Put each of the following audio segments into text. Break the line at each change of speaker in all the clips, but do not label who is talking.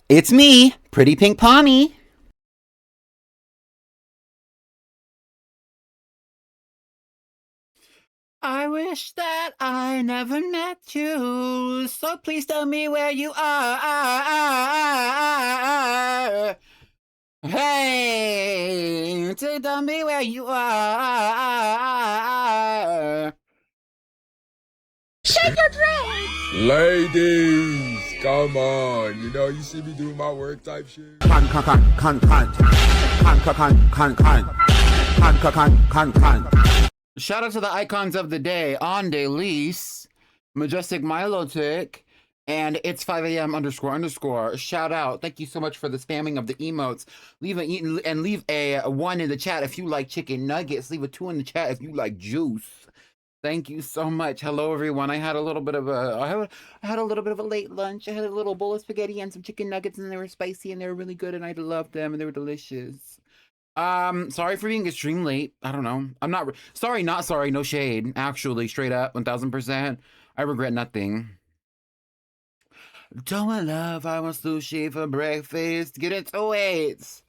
It's me, Pretty Pink Pommy. I wish that I never met you, so please tell me where you are. Hey, tell me where you are.
Shake your dreads!
Ladies, come on. You know, you see me doing my work type shit.
Shout out to the icons of the day, Andelise, Majestic Milotic, and it's 5 a.m. __. Shout out. Thank you so much for the spamming of the emotes. Leave a 1 in the chat if you like chicken nuggets. Leave a 2 in the chat if you like juice. Thank you so much. Hello, everyone. I had a little bit of a late lunch. I had a little bowl of spaghetti and some chicken nuggets, and they were spicy and they were really good, and I loved them, and they were delicious. Sorry for being extreme late. I don't know. I'm not sorry, not sorry, no shade. Actually, straight up, 1000%. I regret nothing. Don't I love I want sushi for breakfast? Get into it.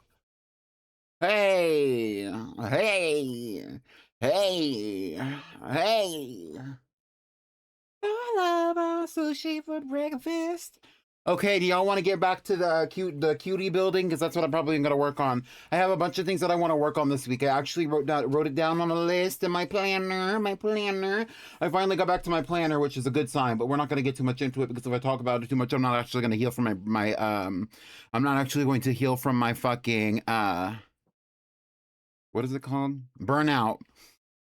Hey, hey, hey, hey. Don't I love I want sushi for breakfast? Okay, do y'all want to get back to the cutie building? Because that's what I'm probably going to work on. I have a bunch of things that I want to work on this week. I actually wrote it down on a list in my planner. I finally got back to my planner, which is a good sign, but we're not going to get too much into it because if I talk about it too much, I'm not actually going to heal from I'm not actually going to heal from my fucking, what is it called? Burnout.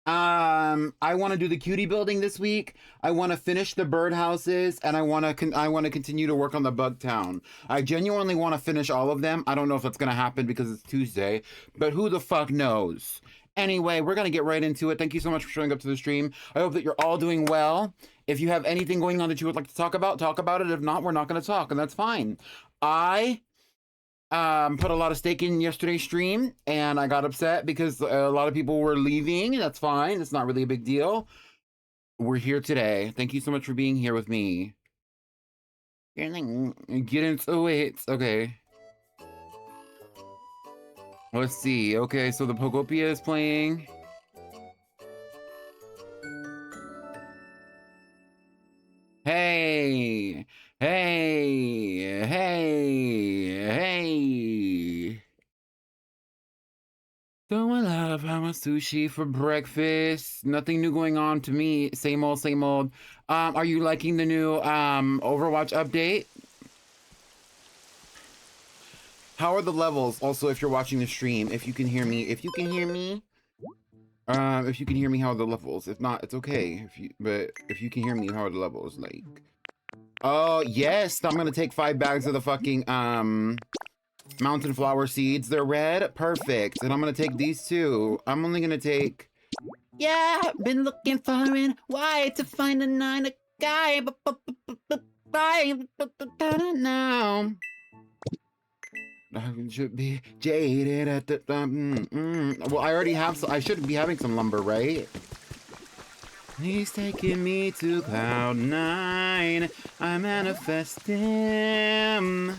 I want to do the cutie building this week. I want to finish the birdhouses, and I want to continue to work on the bug town. I genuinely want to finish all of them. I don't know if that's gonna happen because it's Tuesday, but who the fuck knows? Anyway, we're gonna get right into it. Thank you so much for showing up to the stream. I hope that you're all doing well. If you have anything going on that you would like to talk about it. If not, we're not gonna talk, and that's fine. I put a lot of stake in yesterday's stream, and I got upset because a lot of people were leaving. That's fine. It's not really a big deal. We're here today. Thank you so much for being here with me. Get into it. Okay. Let's see. Okay, so the Pokopia is playing. Hey. Hey. Hey. Hey. Don't I love how much sushi for breakfast? Nothing new going on to me. Same old, same old. Are you liking the new Overwatch update? How are the levels? Also, if you're watching the stream, if you can hear me, if you can hear me, how are the levels? If not, it's okay. But if you can hear me, how are the levels? Like, oh yes, I'm gonna take 5 bags of the fucking mountain flower seeds. They're red. Perfect. And I'm gonna take these too. I'm only gonna take... Yeah, been looking far and wide to find a 9 guy. Now I should be jaded at the... Well, I already have... I should be having some lumber, right? He's taking me to cloud 9. I manifest him.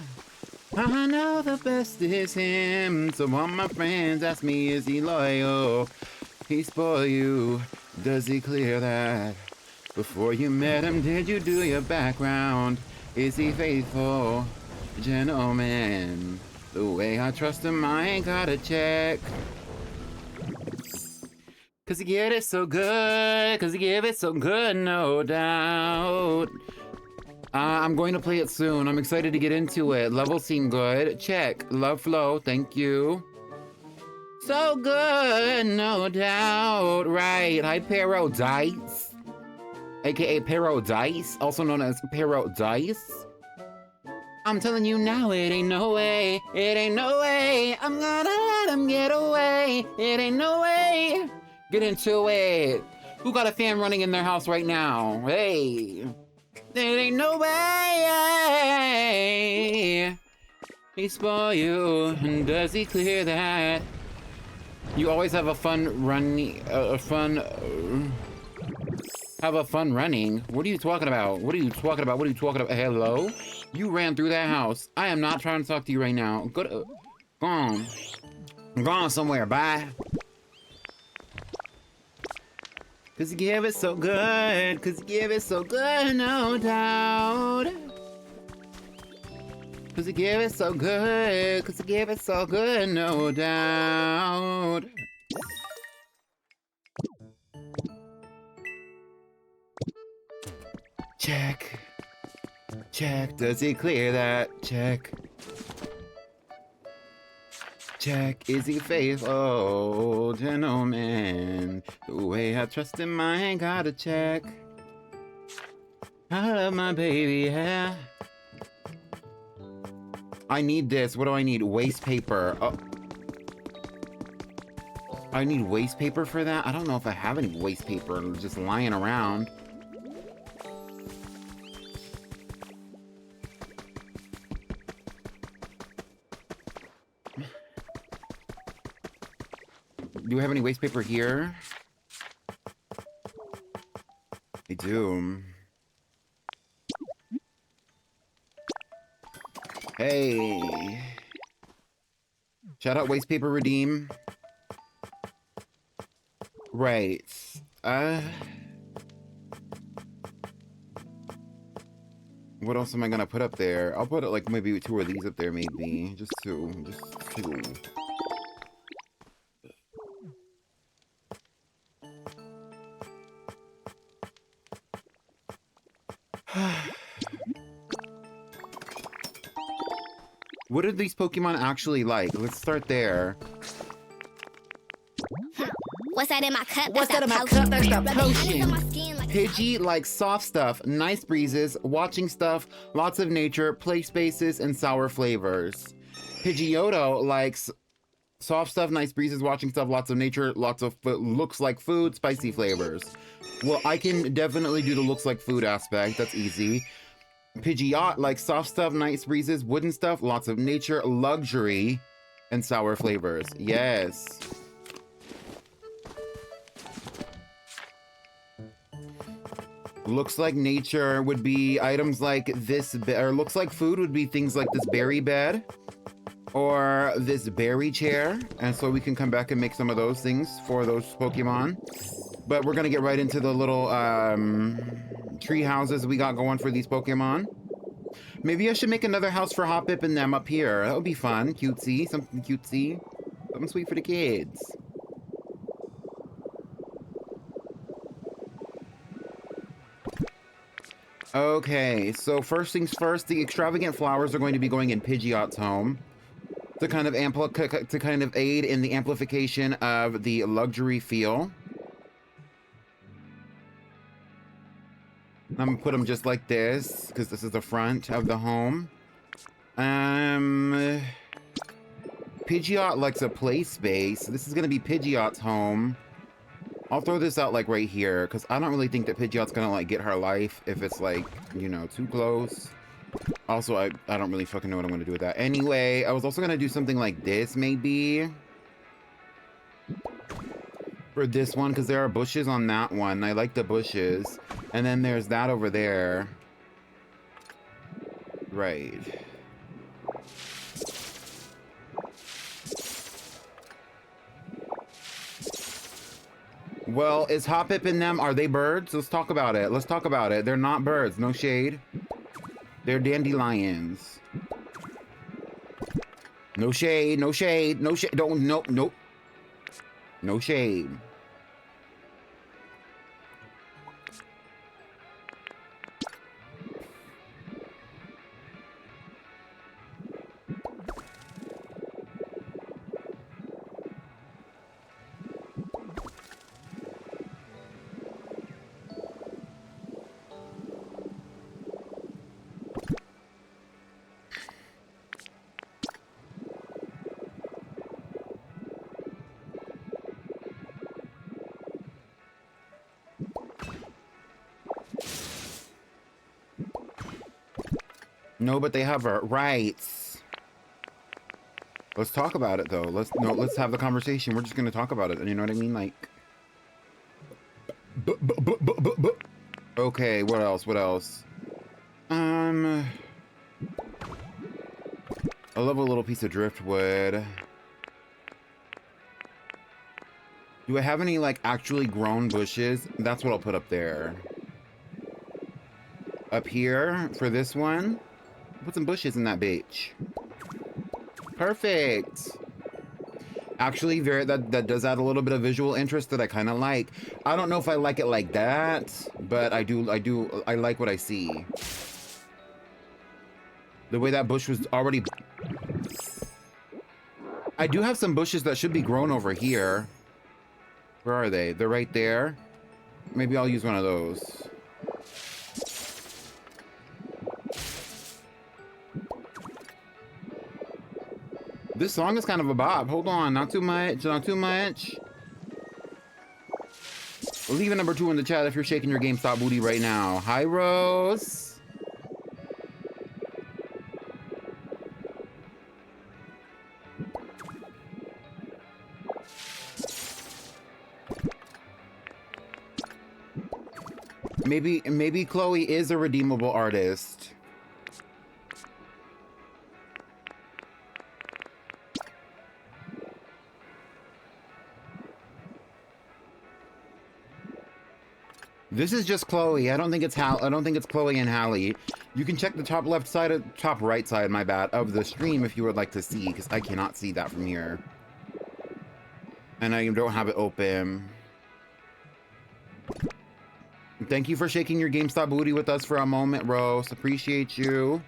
I know the best is him. So all my friends ask me, is he loyal? He spoil you. Does he clear that? Before you met him, did you do your background? Is he faithful? Gentleman. The way I trust him, I ain't gotta check. Cause he get it so good. Cause he give it so good, no doubt. I'm going to play it soon. I'm excited to get into it. Levels seem good. Check. Love flow. Thank you. So good, no doubt. Right. Hi, Parodice. AKA Parodice. Also known as Parodice. I'm telling you now, it ain't no way. It ain't no way. I'm gonna let him get away. It ain't no way. Get into it. Who got a fan running in their house right now? Hey. There ain't no way he spoil you, and does he clear that? You always have a fun Have a fun running. What are you talking about? What are you talking about? What are you talking about? Hello? You ran through that house. I am not trying to talk to you right now. Go on. Go on somewhere. Bye. Cause you give it so good. Cause you give it so good, no doubt. Cause you give it so good. Cause you give it so good, no doubt. Check. Check. Does he clear that? Check. Check. Is he faithful, gentleman? The way I trust him, I ain't gotta check. I love my baby, yeah. I need this. What do I need? Waste paper. Oh. I need waste paper for that? I don't know if I have any waste paper just lying around. Do we have any waste paper here? I do. Hey. Shout out waste paper redeem. Right. What else am I gonna put up there? I'll put like maybe 2 of these up there, maybe. Just 2. Just 2. What are these Pokemon actually like? Let's start there.
What's that in my cup?
What's that in my cup? That's the potion.
Pidgey likes soft stuff, nice breezes, watching stuff, lots of nature, play spaces, and sour flavors. Pidgeotto likes soft stuff, nice breezes, watching stuff, lots of nature, lots of looks like food, spicy flavors. Well, I can definitely do the looks like food aspect. That's easy. Pidgeot likes soft stuff, nice breezes, wooden stuff, lots of nature, luxury, and sour flavors. Yes. Looks like nature would be items like this, or looks like food would be things like this berry bed or this berry chair. And so we can come back and make some of those things for those Pokemon. But we're gonna get right into the little tree houses we got going for these Pokemon. Maybe I should make another house for Hoppip and them up here. That would be fun, cutesy, something cutesy, something sweet for the kids. Okay, so first things first, the extravagant flowers are going to be going in Pidgeot's home to kind of aid in the amplification of the luxury feel. I'm gonna put them just like this because this is the front of the home. Pidgeot likes a play space. This is gonna be Pidgeot's home. I'll throw this out like right here because I don't really think that Pidgeot's gonna like get her life if it's like, you know, too close. Also, I don't really fucking know what I'm gonna do with that. Anyway, I was also gonna do something like this maybe for this one because there are bushes on that one. I like the bushes. And then there's that over there. Right. Well, is Hoppip in them? Are they birds? Let's talk about it. Let's talk about it. They're not birds. No shade. They're dandelions. No shade. No shade. No shade. Don't. Nope. Nope. No shade. No, but they have rights. Let's talk about it though. Let's have the conversation. We're just gonna talk about it. You know what I mean? Like, Okay, what else? What else? I love a little piece of driftwood. Do I have any, like, actually grown bushes? That's what I'll put up there. Up here, for this one, put some bushes in that bitch. Perfect! Actually, that does add a little bit of visual interest that I kind of like. I don't know if I like it like that, but I like what I see. The way that bush was already... I do have some bushes that should be grown over here. Where are they? They're right there. Maybe I'll use one of those. This song is kind of a bop. Hold on, not too much, not too much. Leave a number 2 in the chat if you're shaking your GameStop booty right now. Hi, Rose. Maybe Chloe is a redeemable artist. This is just Chloe. I don't think it's Chloe and Hallie. You can check the top left side, top right side, my bad, of the stream if you would like to see, because I cannot see that from here. And I don't have it open. Thank you for shaking your GameStop booty with us for a moment, Rose. Appreciate you.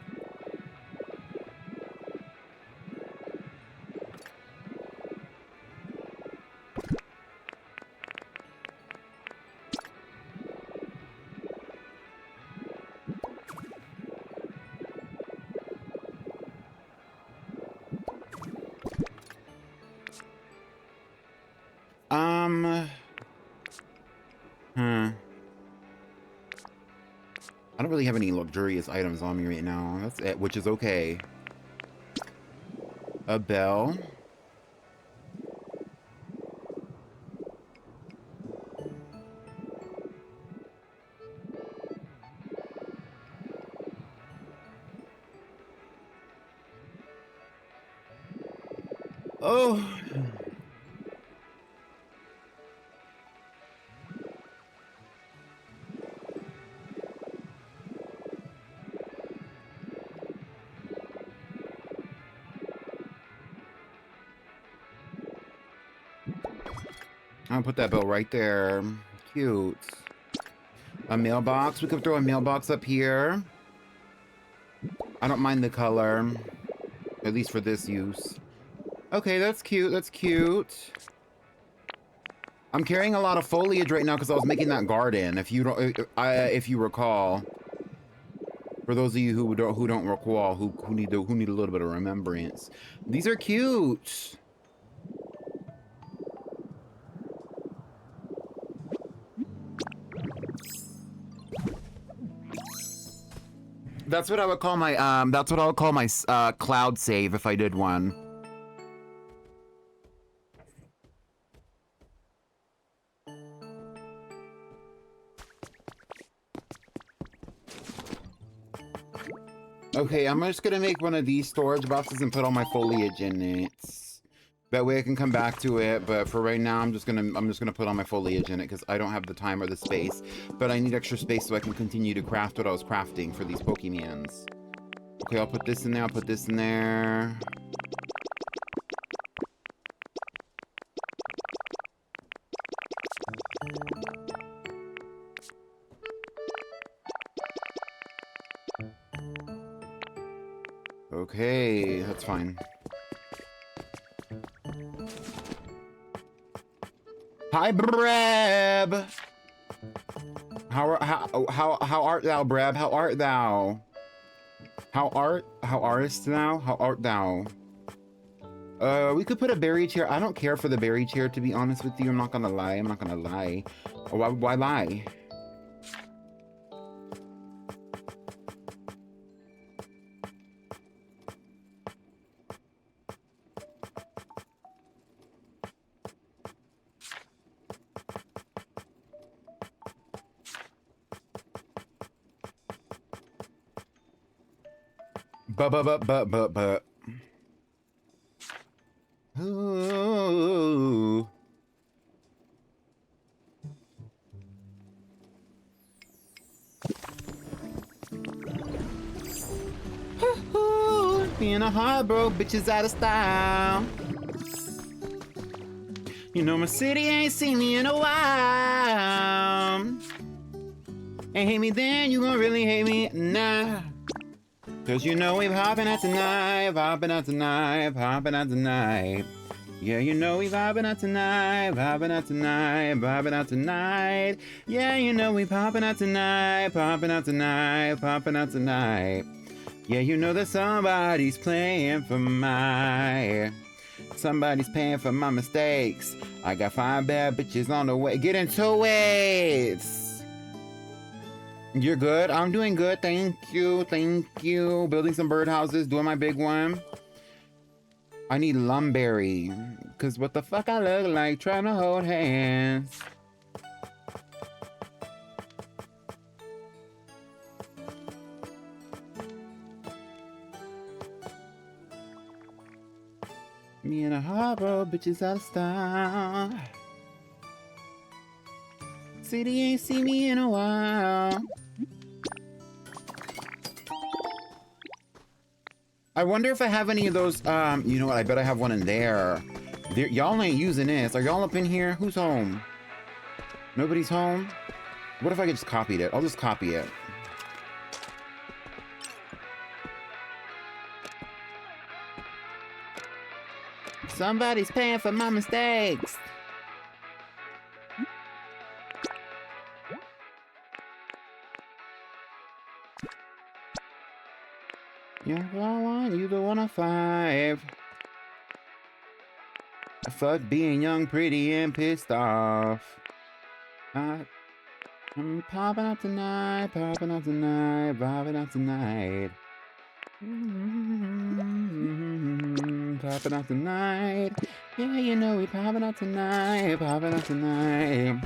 I don't really have any luxurious items on me right now. That's it, which is okay. A bell. Oh. I'll put that bell right there. Cute. A mailbox. We could throw a mailbox up here. I don't mind the color. At least for this use. Okay, that's cute. That's cute. I'm carrying a lot of foliage right now because I was making that garden. If you don't, if you recall. For those of you who don't recall, who need a little bit of remembrance. These are cute. That's what I would call my cloud save if I did one. Okay, I'm just gonna make one of these storage boxes and put all my foliage in it. That way I can come back to it, but for right now I'm just gonna put all my foliage in it because I don't have the time or the space. But I need extra space so I can continue to craft what I was crafting for these Pokemans. Okay, I'll put this in there, I'll put this in there. Okay, that's fine. Hi, Breb. How art thou, Breb? How art thou? How artst thou? How art thou? We could put a berry chair. I don't care for the berry chair, to be honest with you. I'm not gonna lie. I'm not gonna lie. Why lie? But. Ooh. Being a heartbroken bitch is out of style. You know my city ain't seen me in a while. Ain't hate me then, you gon' really hate me now. Cause you know we vibing out tonight, vibing out tonight, vibing out tonight. Yeah, you know we vibing out tonight, vibing out tonight, vibing out tonight. Yeah, you know we popping out tonight, popping out tonight, popping out tonight. Yeah, you know that somebody's playing for somebody's paying for my mistakes. I got 5 bad bitches on the way. Get into it! You're good? I'm doing good, thank you, thank you. Building some birdhouses, doing my big one. I need lumberry, cause what the fuck I look like trying to hold hands. Me and a harbor bitches out of style. City ain't seen me in a while. I wonder if I have any of those, you know what, I bet I have one in there. Y'all ain't using this. Are y'all up in here? Who's home? Nobody's home? What if I just copied it? I'll just copy it. Somebody's paying for my mistakes. Yeah, I want you the 105. Fuck being young, pretty, and pissed off. I'm popping out tonight, popping out tonight, popping out tonight. Popping out tonight. Yeah, you know we popping out tonight, popping out tonight.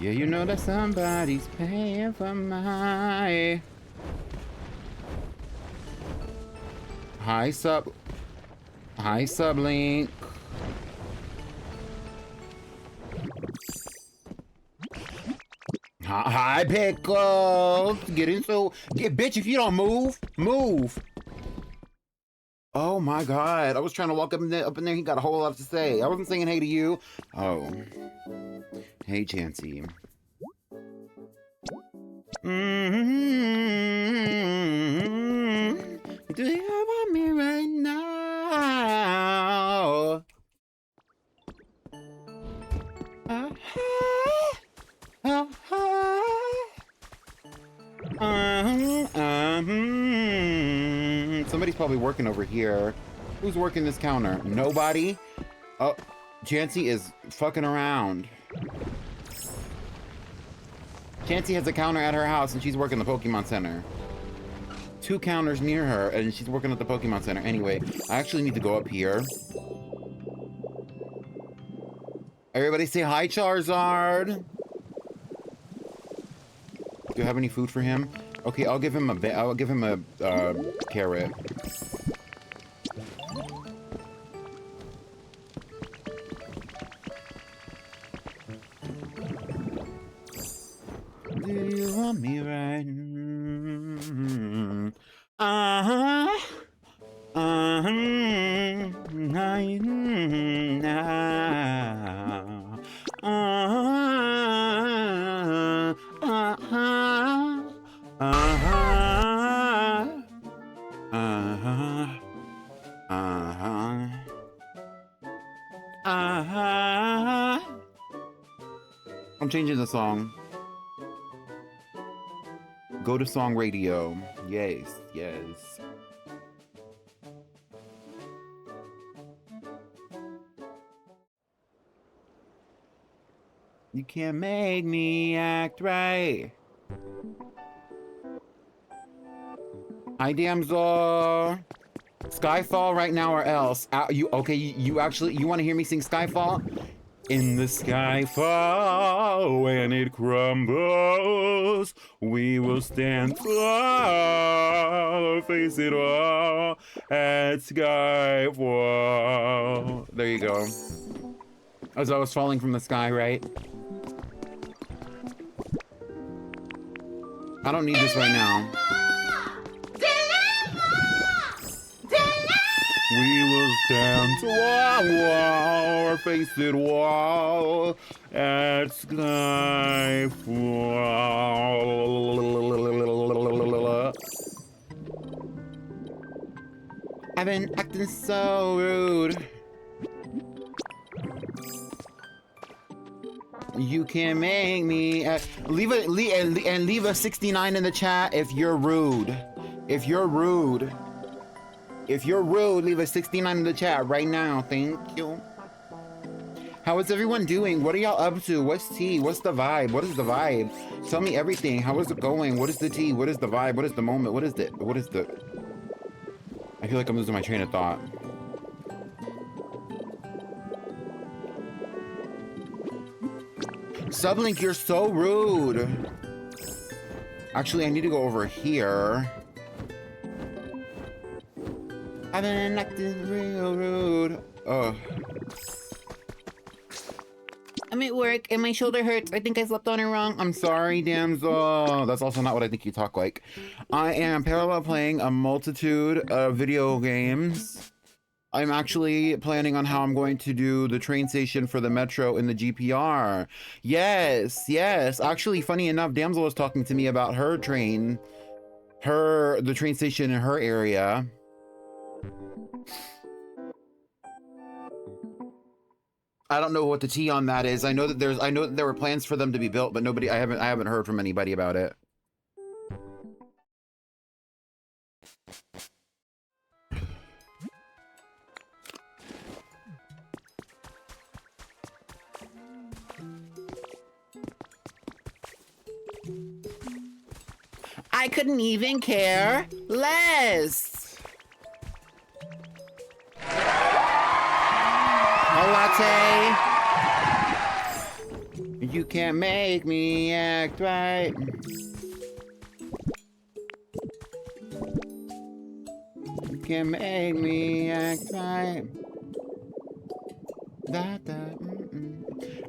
Yeah, you know that somebody's paying for my... Hi, Sublink. Hi, Pickles. Getting so... bitch, if you don't move. Oh my god. I was trying to walk up in there. He got a whole lot to say. I wasn't saying hey to you. Oh. Hey, Chansey. Do you want me right now? Somebody's probably working over here. Who's working this counter? Nobody? Oh, Chansey is fucking around. Chansey has a counter at her house and she's working the Pokemon Center. 2 counters near her and she's working at the Pokemon Center. Anyway, I actually need to go up here. Everybody say hi, Charizard. Do you have any food for him? Okay, I'll give him a carrot. Do you want me right? I'm changing the song. Go to song radio. Yes, yes. You can't make me act right. Hi, Damsel. Skyfall right now or else. You want to hear me sing Skyfall? In the sky fall when it crumbles, we will stand tall, face it all at skyfall. There you go. As I was falling from the sky, right? I don't need this right now. We will stand tall, or face it wall at skyfall. I've been acting so rude. You can make me leave a 69 in the chat if you're rude. If you're rude. If you're rude, leave a 69 in the chat right now. Thank you. How is everyone doing? What are y'all up to? What's tea? What's the vibe? What is the vibe? Tell me everything. How is it going? What is the tea? What is the vibe? What is the moment? What is the... I feel like I'm losing my train of thought. Sublink, you're so rude. Actually, I need to go over here. I've been acting real rude. Ugh. I'm at work and my shoulder hurts. I think I slept on it wrong. I'm sorry, damsel. That's also not what I think you talk like. I am parallel playing a multitude of video games. I'm actually planning on how I'm going to do the train station for the metro in the GPR. Yes, yes. Actually, funny enough, damsel was talking to me about her train. The train station in her area. I don't know what the tea on that is. I know that there were plans for them to be built, but I haven't heard from anybody about it. I couldn't even care less. A latte. You can't make me act right. You can't make me act right.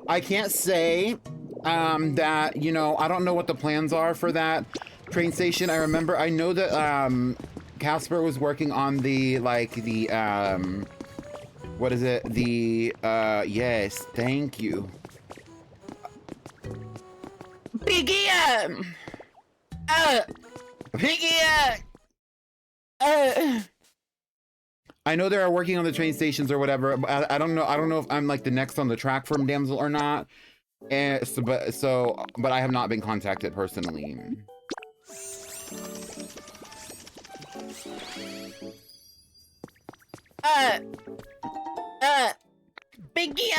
I can't say that, you know, I don't know what the plans are for that train station. I know that Casper was working on what is it? Yes, thank you. Piggy I know they're working on the train stations or whatever. But I don't know if I'm like the next on the track from Damsel or not. And but I have not been contacted personally. Piggy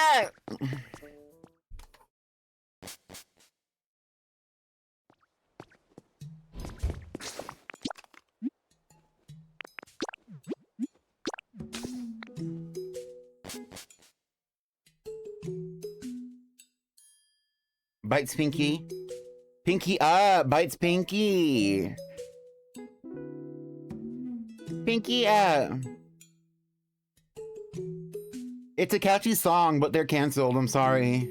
Bites Pinky. Pinky up. Bites Pinky. Pinky up. It's a catchy song, but they're canceled. I'm sorry.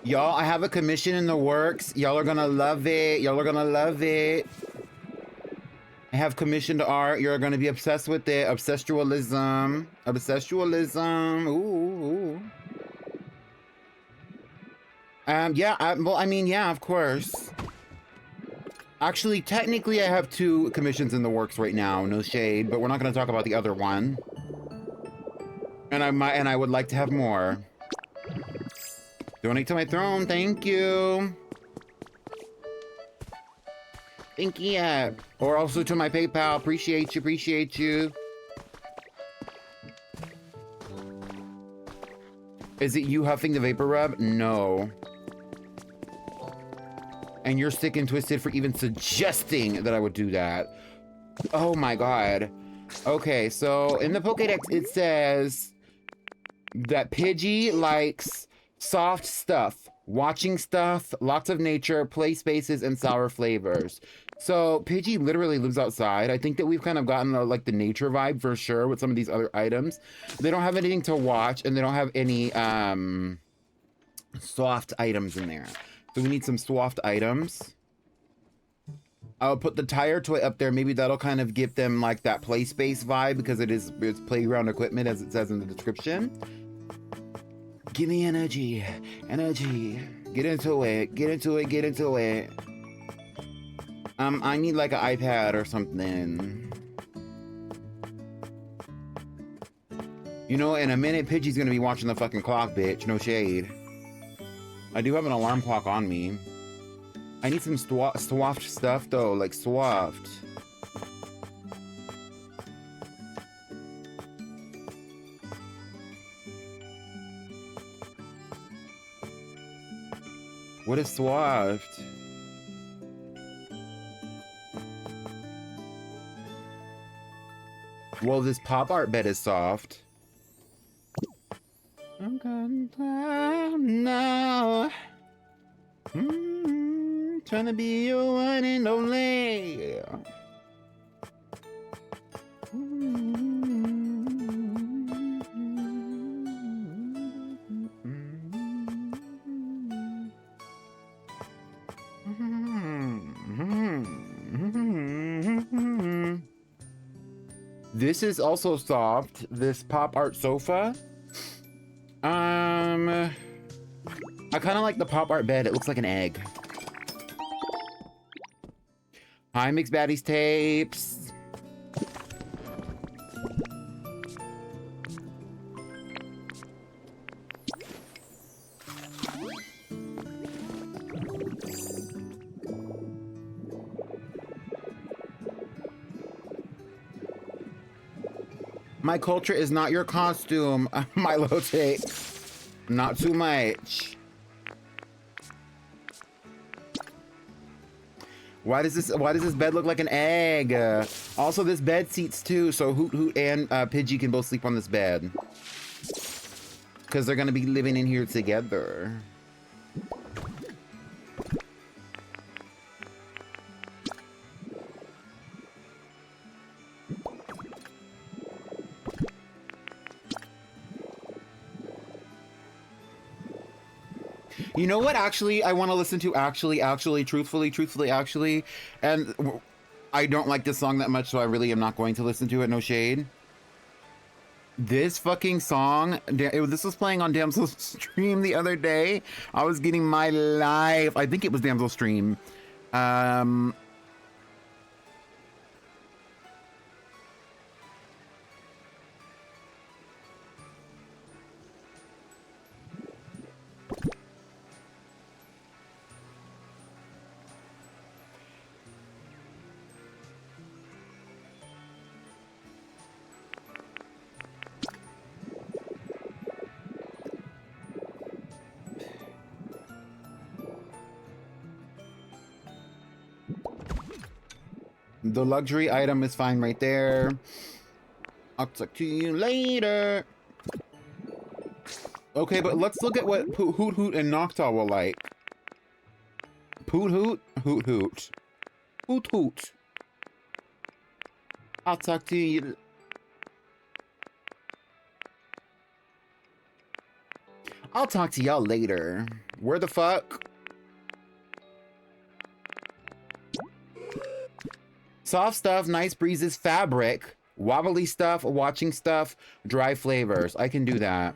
Y'all, I have a commission in the works. Y'all are gonna love it. Y'all are gonna love it. I have commissioned art. You're gonna be obsessed with it. Obsessualism. Obsessualism. Ooh. Yeah, yeah, of course. Actually, technically, I have 2 commissions in the works right now. No shade, but we're not gonna talk about the other one. And I would like to have more. Donate to my throne. Thank you. Thank you. Or also to my PayPal. Appreciate you. Appreciate you. Is it you huffing the vapor rub? No. And you're sick and twisted for even suggesting that I would do that. Oh my god. Okay, so in the Pokédex it says that Pidgey likes soft stuff, watching stuff, lots of nature, play spaces, and sour flavors. So Pidgey literally lives outside. I think that we've kind of gotten like the nature vibe for sure with some of these other items. They don't have anything to watch, and they don't have any soft items in there. So we need some soft items. I'll put the tire toy up there. Maybe that'll kind of give them like that play space vibe because it's playground equipment as it says in the description. Give me energy. Energy. Get into it. Get into it. Get into it. I need like an iPad or something. You know, in a minute, Pidgey's gonna be watching the fucking clock, bitch. No shade. I do have an alarm clock on me. I need some swaft stuff though, like swaft. What is swaft? Well, this pop art bed is soft. I'm gonna now. Trying to be your one and only. This is also soft, this pop art sofa. I kind of like the pop art bed. It looks like an egg. Hi, Mixed Baddies Tapes. My culture is not your costume, Milo Tape. Not too much. Why does this bed look like an egg? Also, this bed seats too, so Hoot Hoot and Pidgey can both sleep on this bed. Because they're gonna be living in here together. You know what, actually, I want to listen to truthfully, and I don't like this song that much, so I really am not going to listen to it, no shade. This fucking song, this was playing on Damsel's stream the other day. I was getting my life. I think it was Damsel's stream. The luxury item is fine right there. I'll talk to you later. Okay, but let's look at what Hoot Hoot and Nocta will like. Poot Hoot, Hoot Hoot. Hoot Hoot. I'll talk to you. I'll talk to y'all later. Where the fuck? Soft stuff, nice breezes, fabric, wobbly stuff, watching stuff, dry flavors. I can do that.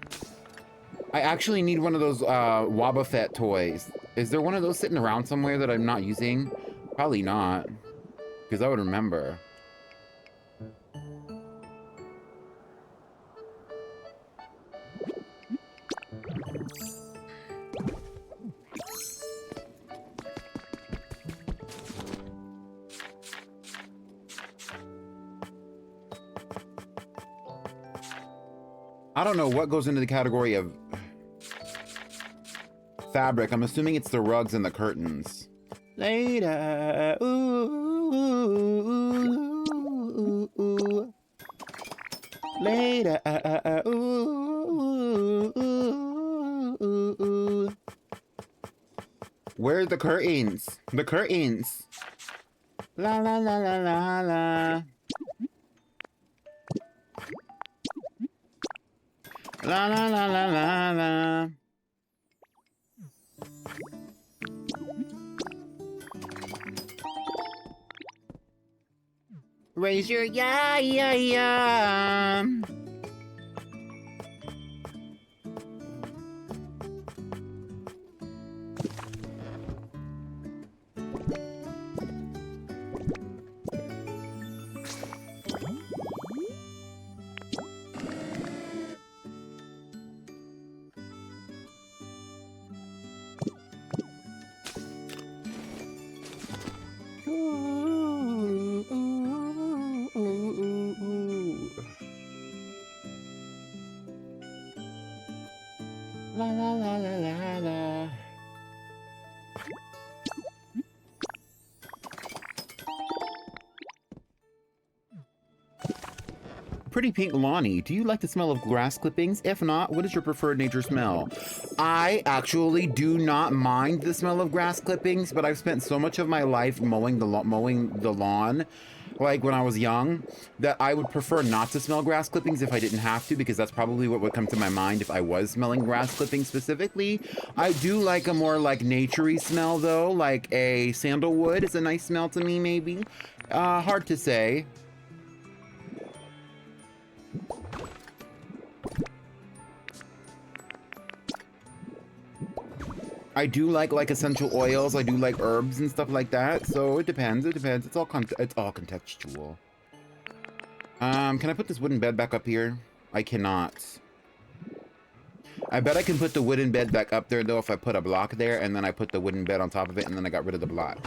I actually need one of those Wobbuffet toys. Is there one of those sitting around somewhere that I'm not using? Probably not, because I would remember. I don't know what goes into the category of fabric. I'm assuming it's the rugs and the curtains. Later. Ooh, ooh, ooh, ooh. Later. Ooh, ooh, ooh, ooh. Where's the curtains? The curtains. La la la la la la. La la la la la la. Raise your yeah yeah yeah. Ooh, ooh, ooh, ooh, ooh. La la la la la la. Pretty Pink Lonnie, do you like the smell of grass clippings? If not, what is your preferred nature smell? I actually do not mind the smell of grass clippings, but I've spent so much of my life mowing the lawn, like when I was young, that I would prefer not to smell grass clippings if I didn't have to, because that's probably what would come to my mind if I was smelling grass clippings specifically. I do like a more like naturey smell though, like a sandalwood is a nice smell to me maybe. Hard to say. I do like essential oils. I do like herbs and stuff like that. So it depends. It depends. It's all contextual. Can I put this wooden bed back up here? I cannot. I bet I can put the wooden bed back up there though if I put a block there and then I put the wooden bed on top of it and then I got rid of the block.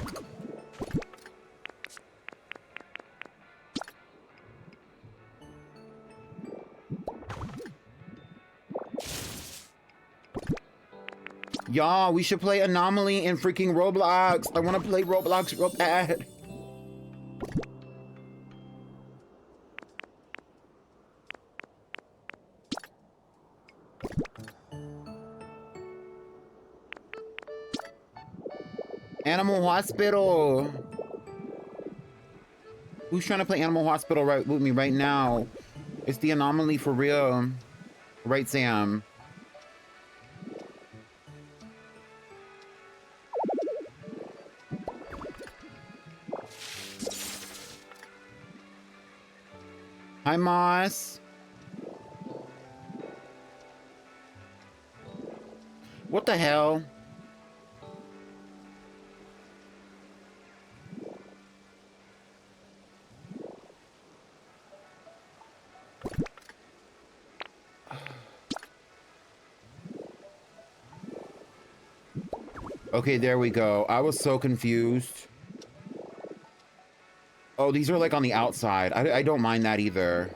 Y'all, we should play Anomaly in freaking Roblox. I want to play Roblox real bad. Animal Hospital. Who's trying to play Animal Hospital right with me right now? It's the Anomaly for real. Right, Sam? Hi, Moss. What the hell? Okay, there we go. I was so confused. Oh, these are like on the outside. I don't mind that either.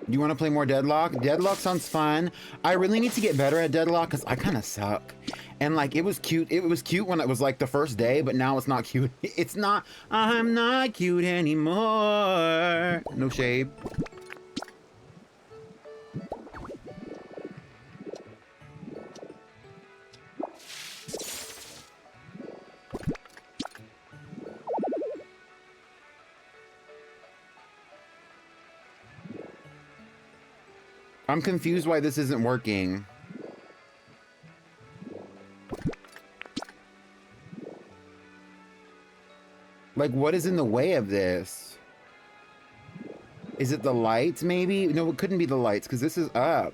You want to play more Deadlock? Deadlock sounds fun. I really need to get better at Deadlock because I kind of suck. And like, it was cute. It was cute when it was like the first day, but now it's not cute. It's not, I'm not cute anymore. No shade. I'm confused why this isn't working. Like, what is in the way of this? Is it the lights, maybe? No, it couldn't be the lights, because this is up.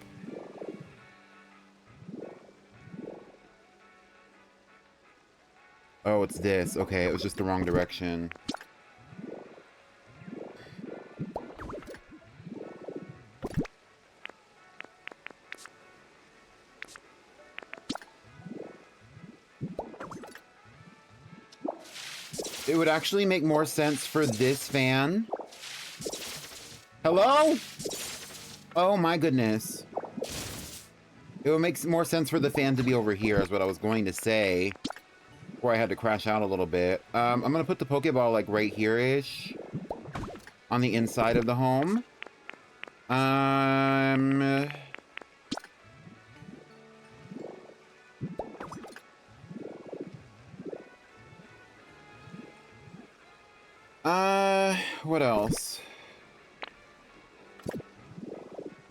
Oh, it's this. Okay, it was just the wrong direction. It would actually make more sense for this fan. Hello? Oh my goodness. It would make more sense for the fan to be over here, is what I was going to say. Before I had to crash out a little bit. I'm gonna put the Pokeball like right here-ish. On the inside of the home. What else?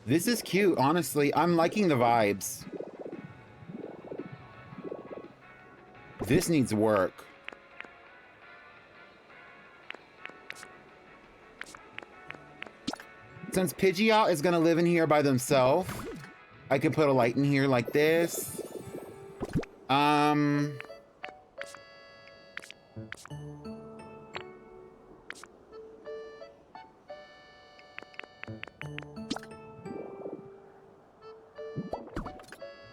This is cute, honestly. I'm liking the vibes. This needs work. Since Pidgeot is gonna live in here by themselves, I could put a light in here like this.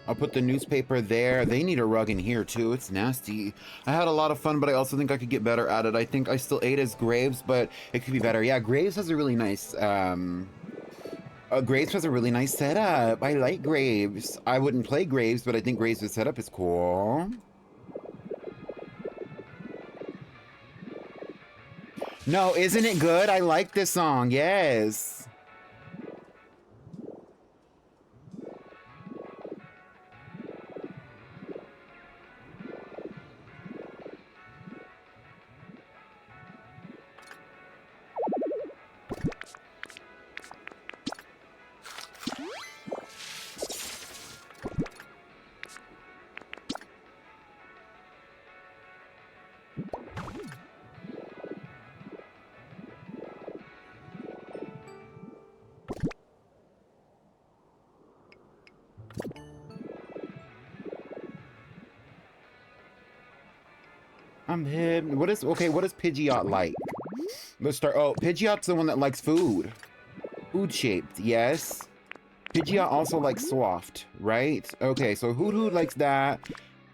I'll put the newspaper there. They need a rug in here too. It's nasty. I had a lot of fun, but I also think I could get better at it. I think I still ate as Graves, but it could be better. Yeah, Graves has a really nice, Graves has a really nice setup. I like Graves. I wouldn't play Graves, but I think Graves' setup is cool. No, isn't it good? I like this song. Yes. I'm hip. What is Pidgeot like? Let's start. Oh, Pidgeot's the one that likes food. Food shaped, yes. Pidgeot also likes soft, right? Okay, so Hoot likes that.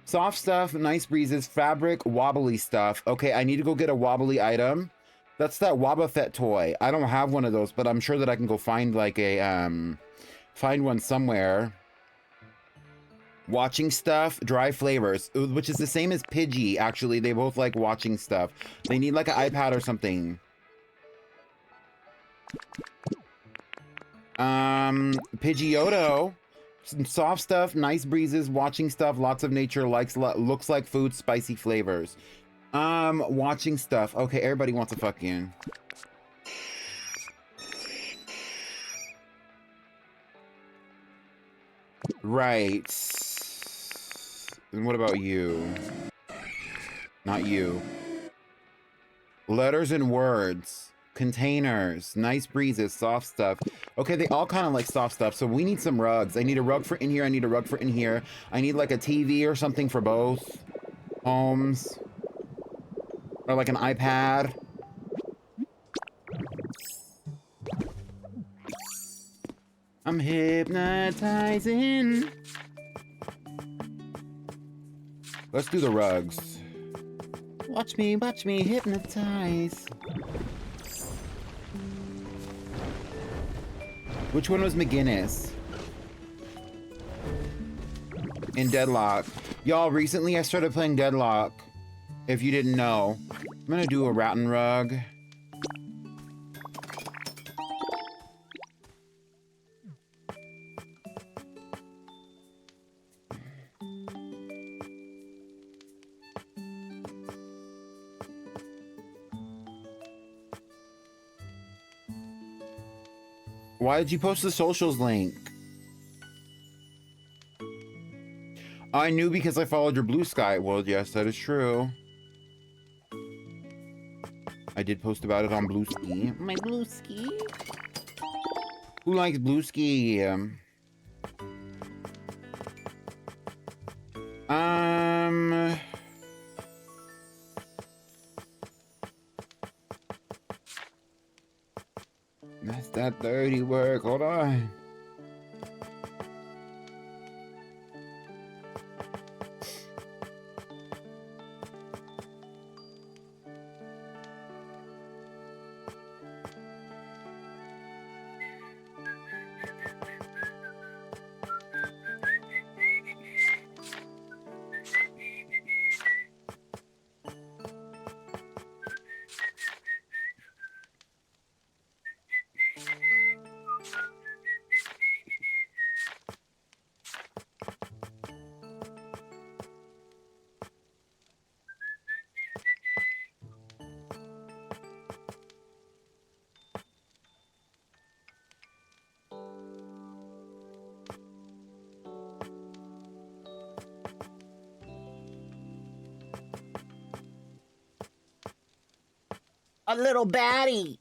Soft stuff, nice breezes, fabric, wobbly stuff. Okay, I need to go get a wobbly item. That's that Wobbuffet toy. I don't have one of those, but I'm sure that I can go find like a, find one somewhere. Watching stuff, dry flavors, which is the same as Pidgey, actually. They both like watching stuff. They need like an iPad or something. Pidgeotto. Some soft stuff, nice breezes, watching stuff, lots of nature, looks like food, spicy flavors. Watching stuff. Okay, everybody wants a fucking... Right. And what about you? Not you. Letters and words. Containers. Nice breezes. Soft stuff. Okay, they all kind of like soft stuff, so we need some rugs. I need a rug for in here. I need a rug for in here. I need like a TV or something for both homes. Or like an iPad. I'm hypnotizing. Let's do the rugs. Watch me hypnotize. Which one was McGinnis? In Deadlock. Y'all, recently I started playing Deadlock. If you didn't know. I'm gonna do a rattan rug. Why did you post the socials link? I knew because I followed your Blue Sky. Well, yes, that is true. did post about it on Blueski. My Blueski. Who likes Blueski? That's that dirty work. Hold on.
A little baddie.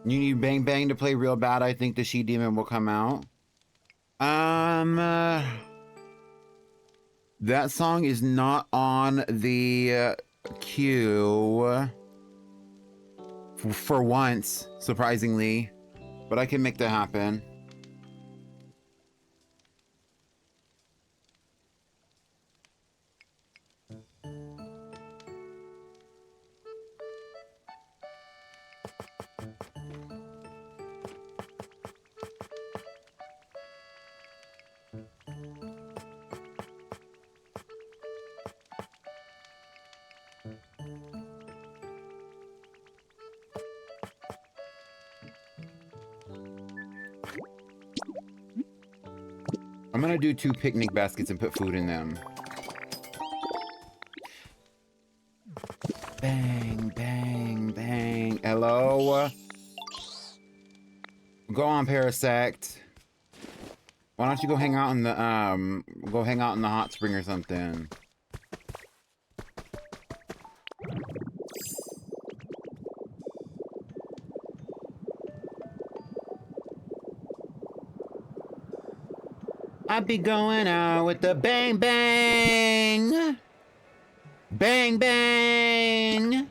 You need Bang Bang to play real bad. I think the She Demon will come out. That song is not on the queue for once, surprisingly, but I can make that happen. I'm gonna do 2 picnic baskets and put food in them. Bang, bang, bang. Hello? Go on, Parasect. Why don't you go hang out in the, hot spring or something? I be going out with the bang bang. Bang bang.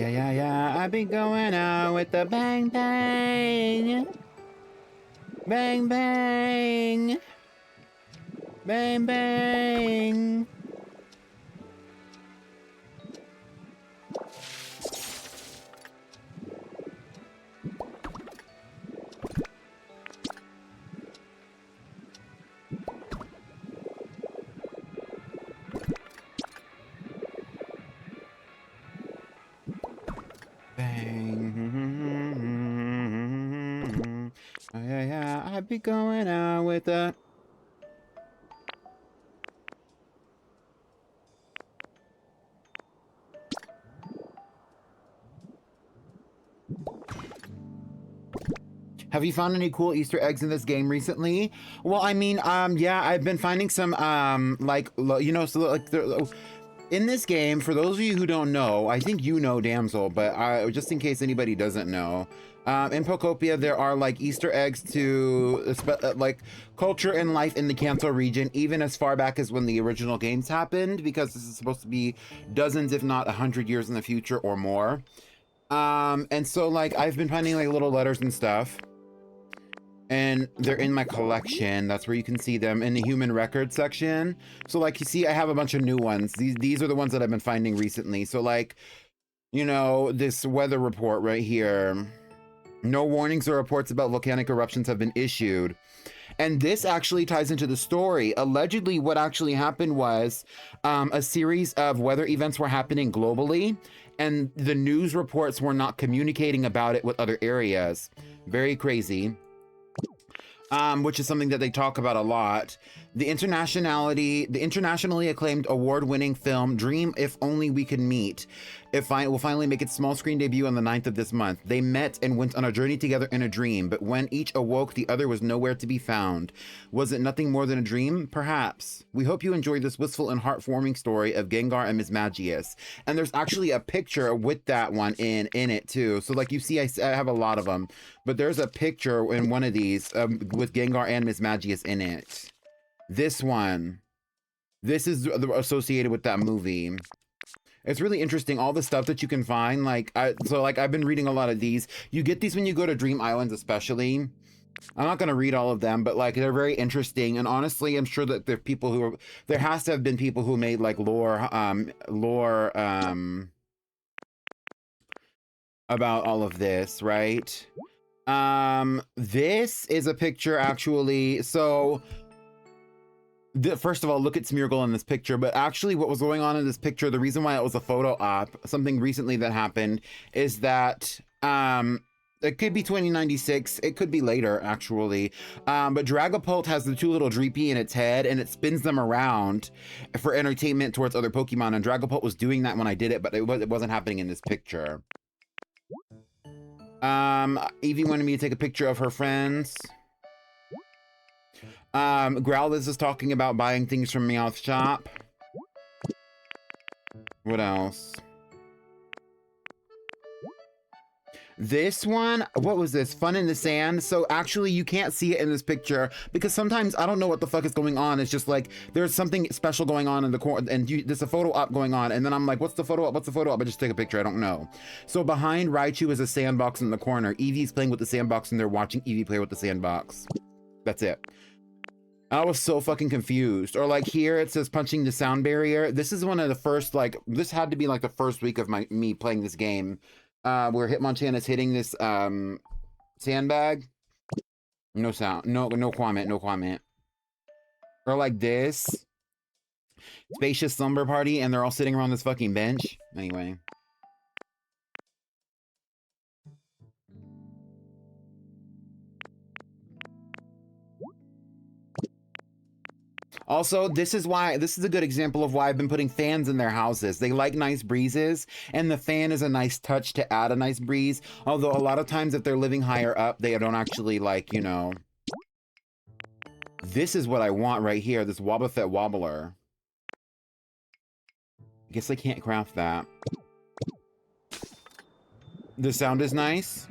Yeah, yeah, yeah. I be going out with the bang bang. Bang bang. Bang bang. Bang. Oh, yeah, yeah. I be going out with the. Have you found any cool Easter eggs in this game recently? Well, I mean, yeah, I've been finding some, like, you know, so like, in this game, for those of you who don't know, I think you know, Damsel, but just in case anybody doesn't know, in Pokopia, there are like Easter eggs to like culture and life in the Kanto region, even as far back as when the original games happened, because this is supposed to be dozens, if not 100 years in the future or more. And so like I've been finding like little letters and stuff. And they're in my collection. That's where you can see them in the human record section. So like you see, I have a bunch of new ones. These are the ones that I've been finding recently. So like, you know, this weather report right here. No warnings or reports about volcanic eruptions have been issued. And this actually ties into the story. Allegedly, what actually happened was a series of weather events were happening globally, and the news reports were not communicating about it with other areas. Very crazy. Which is something that they talk about a lot. The internationally acclaimed award-winning film Dream If Only We Could Meet. It will finally make its small screen debut on the 9th of this month. They met and went on a journey together in a dream, but when each awoke, the other was nowhere to be found. Was it nothing more than a dream? Perhaps. We hope you enjoyed this wistful and heartwarming story of Gengar and Mismagius. And there's actually a picture with that one in it too. So like you see, I have a lot of them, but there's a picture in one of these with Gengar and Mismagius in it. This one. This is associated with that movie. It's really interesting, all the stuff that you can find. Like, I've been reading a lot of these. You get these when you go to Dream Islands, especially. I'm not going to read all of them, but like, they're very interesting. And honestly, I'm sure that there has to have been people who made like lore about all of this, right? This is a picture actually. So, first of all, look at Smeargle in this picture, but actually what was going on in this picture, the reason why it was a photo op, something recently that happened, is that it could be 2096, it could be later actually, but Dragapult has the two little Dreepy in its head and it spins them around for entertainment towards other Pokemon, and Dragapult was doing that when I did it, but it wasn't happening in this picture. Evie wanted me to take a picture of her friends. Growlithe is talking about buying things from Meowth shop. What else? This one, what was this? Fun in the Sand. So actually you can't see it in this picture because sometimes I don't know what the fuck is going on. It's just like there's something special going on in the corner and there's a photo op going on, and then I'm like, what's the photo op? What's the photo op? I just take a picture. I don't know. So behind Raichu is a sandbox in the corner. Eevee's playing with the sandbox and they're watching Eevee play with the sandbox. That's it. I was so fucking confused. Or like here it says punching the sound barrier. This is one of the first, like, this had to be like the first week of me playing this game, where Hitmonchan is hitting this sandbag. No sound, no comment. Or like this, spacious slumber party, and they're all sitting around this fucking bench. Anyway. Also, this is a good example of why I've been putting fans in their houses. They like nice breezes, and the fan is a nice touch to add a nice breeze. Although a lot of times if they're living higher up, they don't actually like, you know. This is what I want right here, this Wobbuffet Wobbler. I guess I can't craft that. The sound is nice.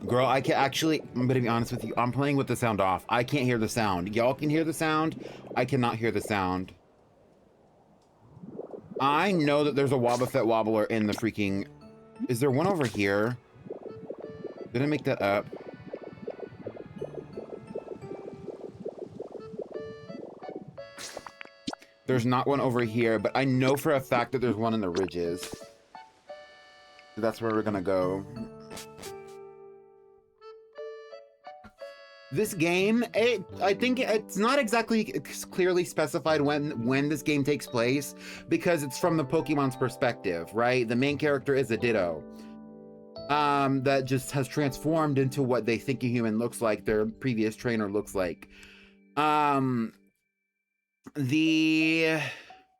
Girl, I can actually, I'm gonna be honest with you, I'm playing with the sound off. I can't hear the sound. Y'all can hear the sound. I cannot hear the sound. I know that there's a Wobbuffet Wobbler in the freaking... Is there one over here? Did I make that up? There's not one over here, but I know for a fact that there's one in the ridges. So that's where we're gonna go. This game, I think it's not exactly clearly specified when this game takes place, because it's from the Pokemon's perspective, right? The main character is a Ditto. That just has transformed into what they think a human looks like, their previous trainer looks like. The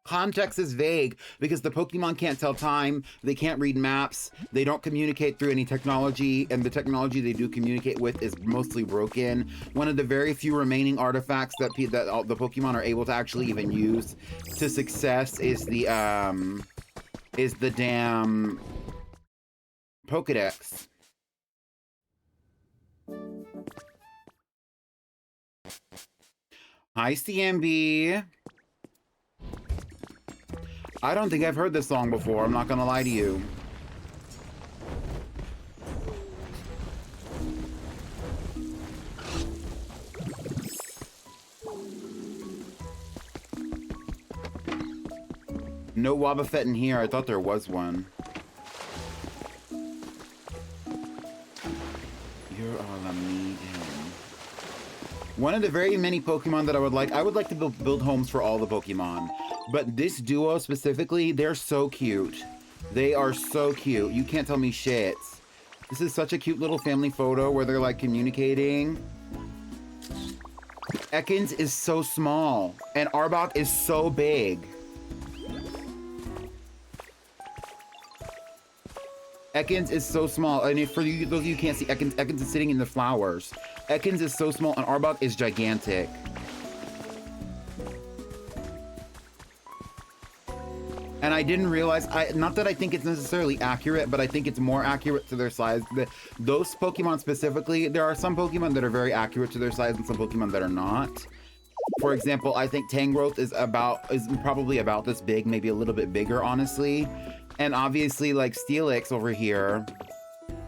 context is vague because the Pokemon can't tell time, they can't read maps, they don't communicate through any technology, and the technology they do communicate with is mostly broken. One of the very few remaining artifacts that the Pokemon are able to actually even use to success is the damn Pokedex. Hi, CMB. I don't think I've heard this song before, I'm not gonna lie to you. No Wobbuffet in here, I thought there was one. You're all I need. One of the very many Pokemon that I would like to build homes for all the Pokemon. But this duo specifically, they're so cute. They are so cute. You can't tell me shit. This is such a cute little family photo where they're like communicating. Ekans is so small and Arbok is so big. Ekans is so small, and for you, those of you who can't see, Ekans is sitting in the flowers. Ekans is so small, and Arbok is gigantic. And I didn't realize, not that I think it's necessarily accurate, but I think it's more accurate to their size. Those Pokemon specifically, there are some Pokemon that are very accurate to their size and some Pokemon that are not. For example, I think Tangrowth is probably about this big, maybe a little bit bigger, honestly. And obviously, like, Steelix over here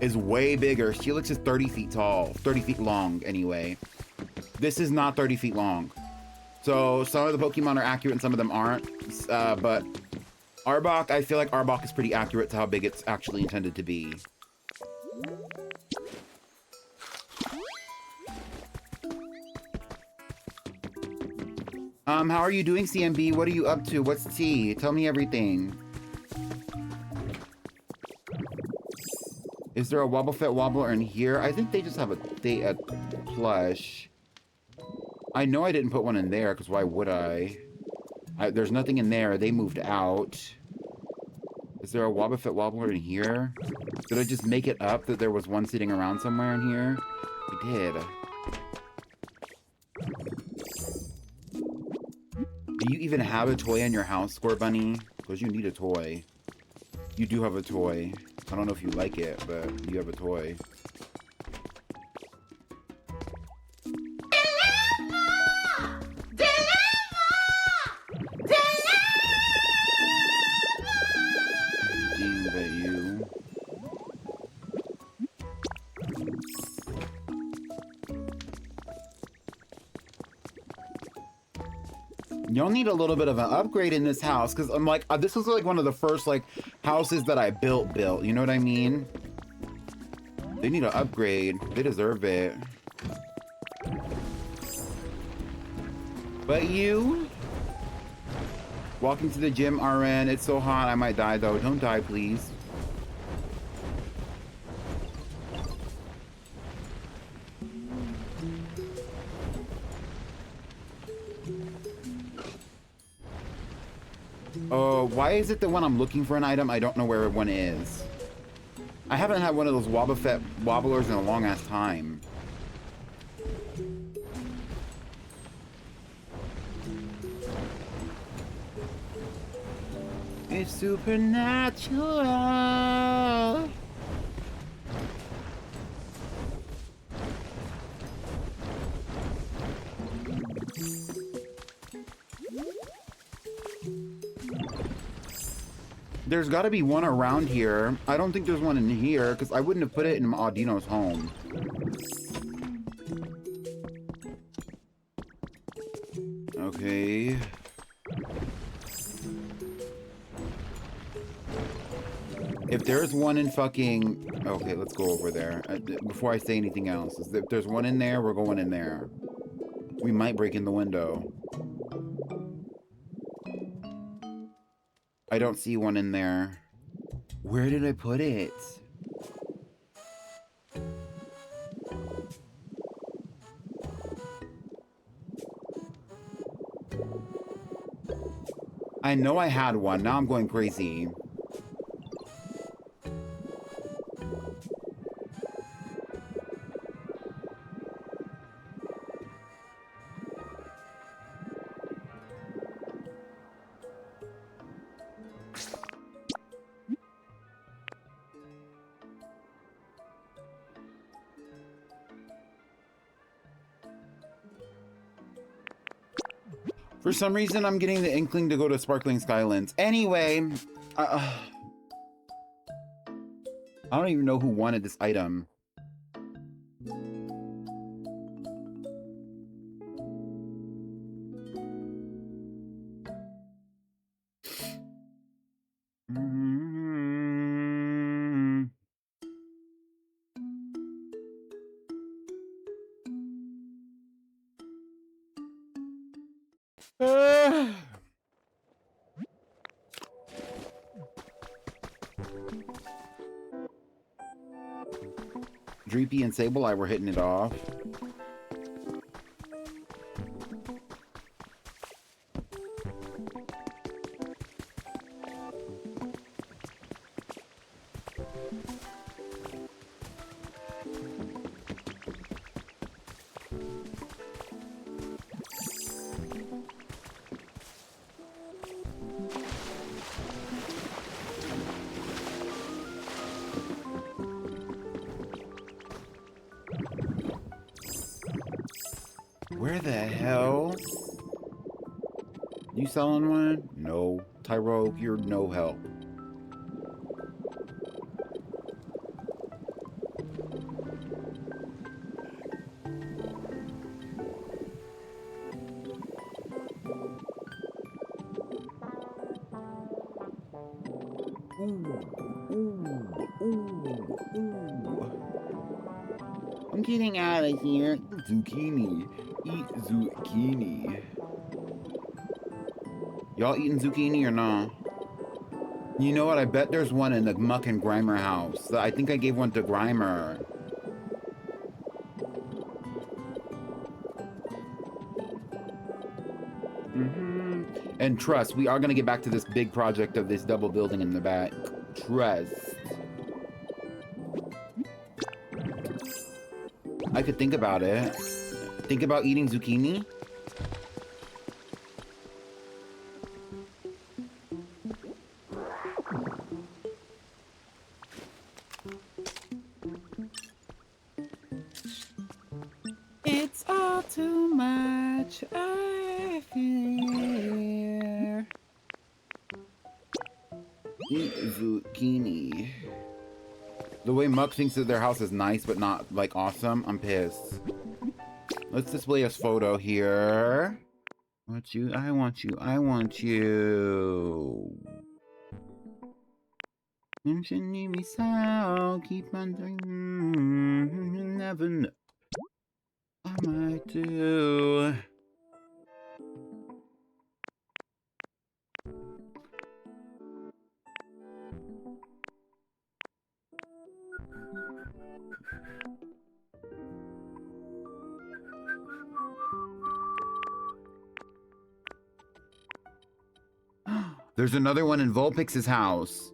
is way bigger. Steelix is 30 feet tall, 30 feet long, anyway. This is not 30 feet long. So some of the Pokemon are accurate and some of them aren't. But Arbok, I feel like Arbok is pretty accurate to how big it's actually intended to be. How are you doing, CMB? What are you up to? What's tea? Tell me everything. Is there a Wobbuffet Wobbler in here? I think they just have a plush. I know I didn't put one in there, because why would I? There's nothing in there. They moved out. Is there a Wobbuffet Wobbler in here? Did I just make it up that there was one sitting around somewhere in here? I did. Do you even have a toy in your house, Squirt Bunny? Because you need a toy. You do have a toy. I don't know if you like it, but you have a toy. Y'all need a little bit of an upgrade in this house, because I'm like, this was like one of the first like houses that I built, you know what I mean? They need an upgrade. They deserve it. But you? Walking to the gym, RN. It's so hot, I might die though. Don't die, please. Why is it that when I'm looking for an item, I don't know where one is? I haven't had one of those Wobbuffet Wobblers in a long ass time. It's supernatural. There's got to be one around here. I don't think there's one in here because I wouldn't have put it in Audino's home. Okay. If there's one in fucking... Okay, let's go over there. Before I say anything else. If there's one in there, we're going in there. We might break in the window. I don't see one in there. Where did I put it? I know I had one. Now I'm going crazy. For some reason, I'm getting the inkling to go to Sparkling Skylands. Anyway, I don't even know who wanted this item. Dreepy and Sableye were hitting it off. Where the hell? You selling one? No. Tyro, you're no help. I'm getting out of here. Zucchini. Eat zucchini. Y'all eating zucchini or not? You know what? I bet there's one in the Muck and Grimer house. I think I gave one to Grimer. And trust, we are going to get back to this big project of this double building in the back. Trust. I could think about it. Think about eating zucchini? It's all too much, I fear. Eat zucchini. The way Muck thinks that their house is nice but not, like, awesome, I'm pissed. Let's display a photo here. I want you, I want you, I want you. You should need me so, keep on doing, you never know. I might do. There's another one in Vulpix's house.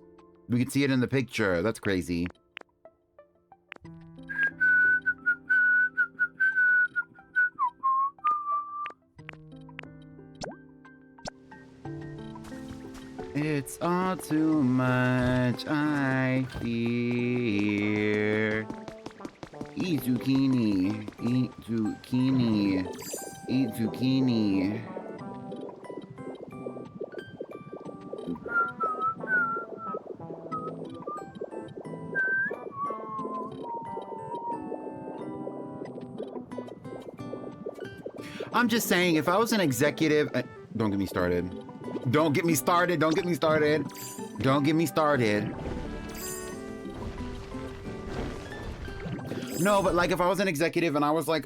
We can see it in the picture. That's crazy. It's all too much, I fear. Eat zucchini. Eat zucchini. Eat zucchini. I'm just saying, if I was an executive, don't get me started. Don't get me started. Don't get me started. Don't get me started. No, but like if I was an executive and I was like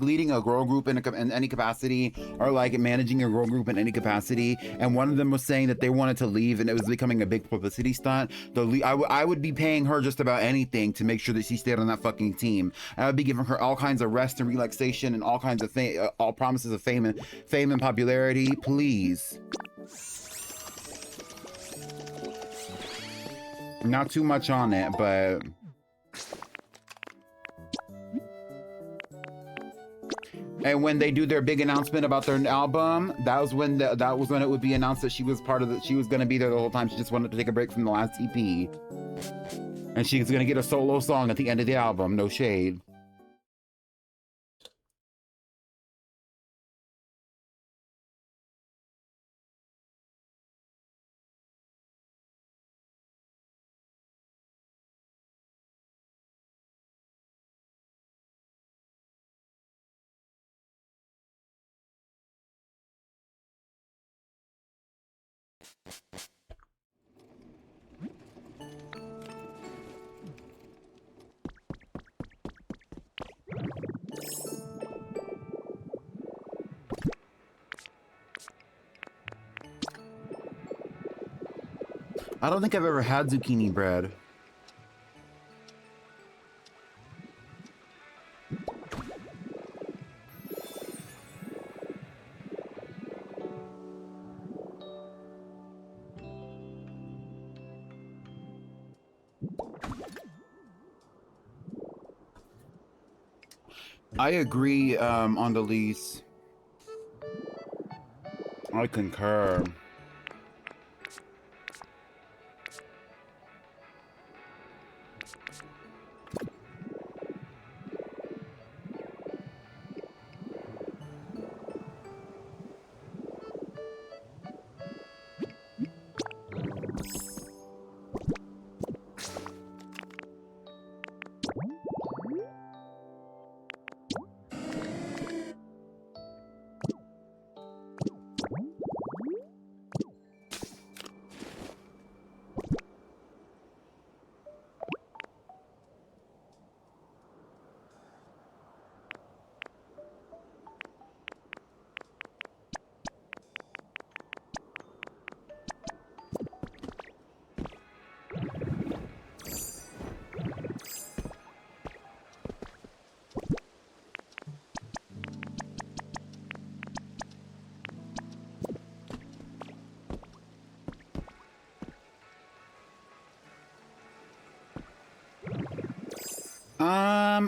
leading a girl group in any capacity, or like managing a girl group in any capacity, and one of them was saying that they wanted to leave and it was becoming a big publicity stunt, I would be paying her just about anything to make sure that she stayed on that fucking team. I would be giving her all kinds of rest and relaxation and all kinds of all promises of fame and popularity. Please. Not too much on it, but. And when they do their big announcement about their album, that was when it would be announced that she was she was gonna be there the whole time. She just wanted to take a break from the last EP. And she's gonna get a solo song at the end of the album, no shade. I don't think I've ever had zucchini bread. I agree on the lease. I concur.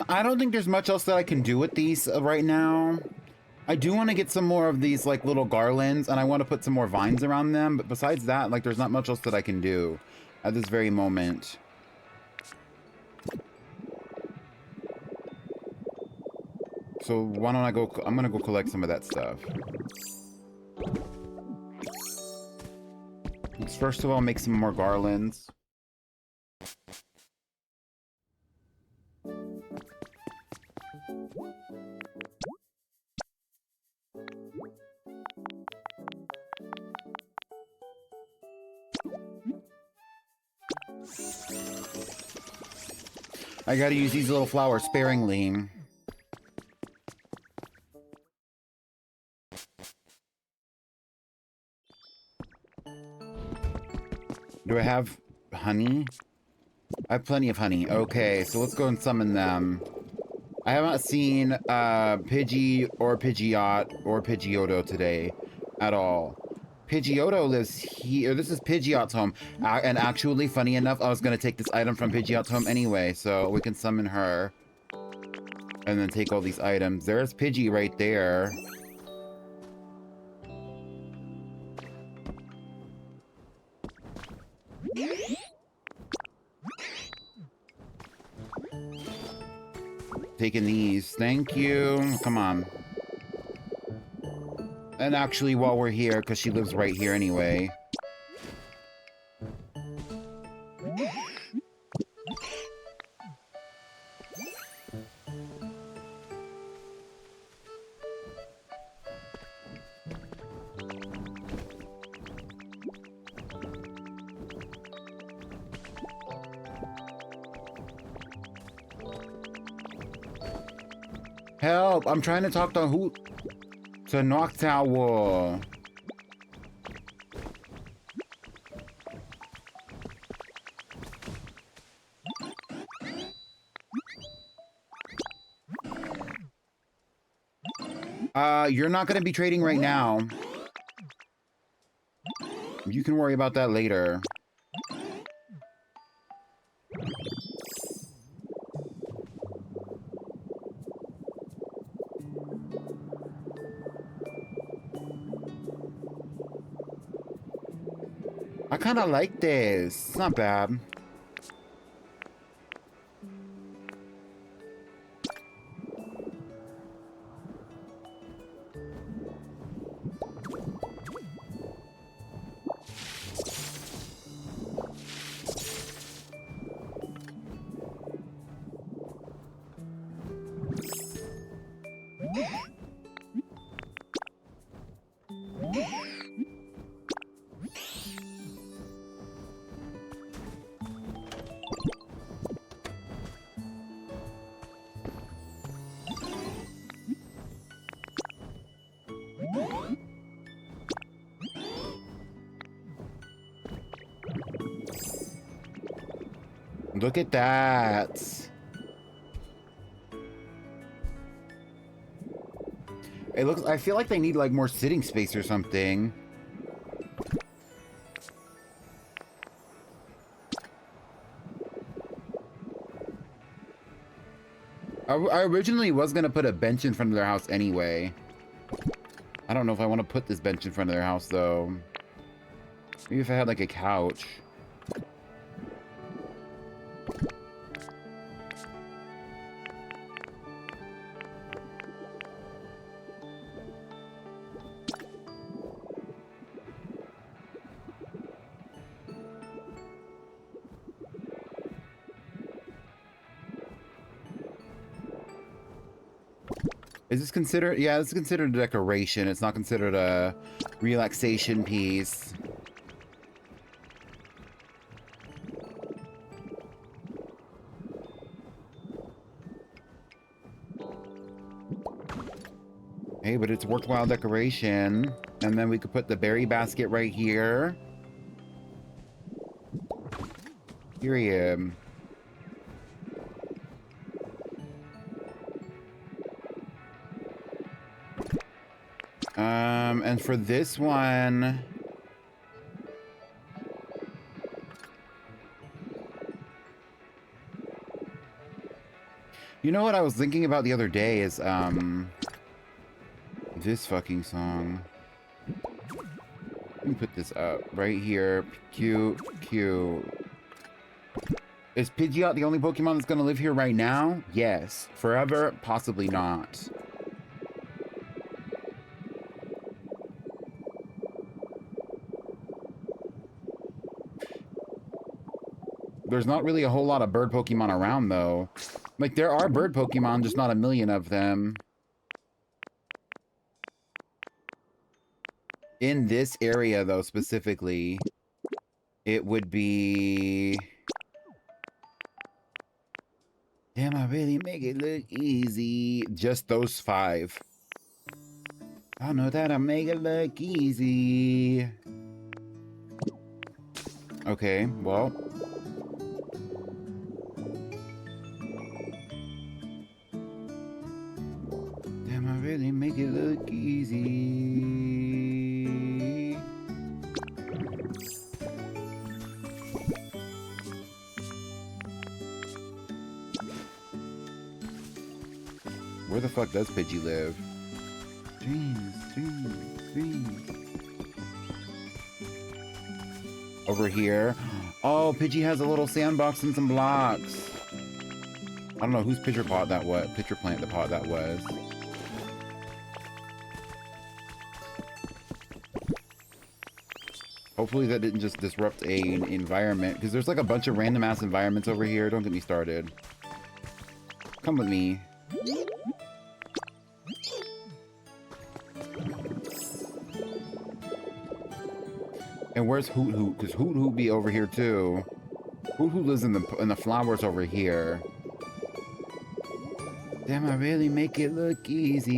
I don't think there's much else that I can do with these right now. I do want to get some more of these like little garlands, and I want to put some more vines around them, but besides that, like there's not much else that I can do at this very moment. So why don't I go, I'm gonna go collect some of that stuff. Let's first of all make some more garlands. I gotta use these little flowers sparingly. Do I have honey? I have plenty of honey. Okay, so let's go and summon them. I haven't seen Pidgey or Pidgeot or Pidgeotto today at all. Pidgeotto lives here. This is Pidgeot's home. And actually, funny enough, I was going to take this item from Pidgeot's home anyway, so we can summon her. And then take all these items. There's Pidgey right there. Taking these. Thank you. Come on. And actually, while we're here, because she lives right here anyway. Help! I'm trying to talk to Hoot. To Noctowl. You're not gonna be trading right now. You can worry about that later. I kind of like this. It's not bad. Look at that. It looks, I feel like they need like more sitting space or something. I originally was gonna put a bench in front of their house anyway. I don't know if I want to put this bench in front of their house though. Maybe if I had like a couch. Is this considered? Yeah, it's considered a decoration. It's not considered a relaxation piece. Hey, but it's worthwhile decoration. And then we could put the berry basket right here. Period. And for this one, you know what I was thinking about the other day is, this fucking song. Let me put this up right here. Cute, cute. Is Pidgeot the only Pokemon that's gonna live here right now? Yes. Forever? Possibly not. There's not really a whole lot of bird Pokemon around, though. Like, there are bird Pokemon, just not a million of them. In this area, though, specifically, it would be... Damn, I really make it look easy. Just those 5. I know that I make it look easy. Okay, well... Damn, I really make it look easy. Where the fuck does Pidgey live? Dreams, dreams, dreams. Over here. Oh, Pidgey has a little sandbox and some blocks. I don't know whose pitcher plant that was. Hopefully that didn't just disrupt an environment, because there's like a bunch of random ass environments over here. Don't get me started. Come with me. And where's Hoot Hoot? Because Hoot Hoot be over here too. Hoot Hoot lives in the flowers over here. Damn, I really make it look easy.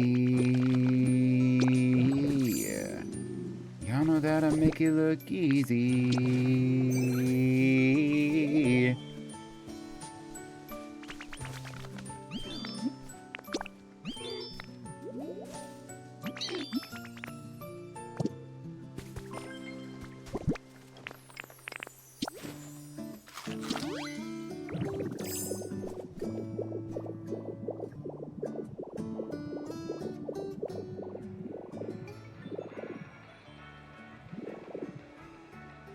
Y'all know that I make it look easy.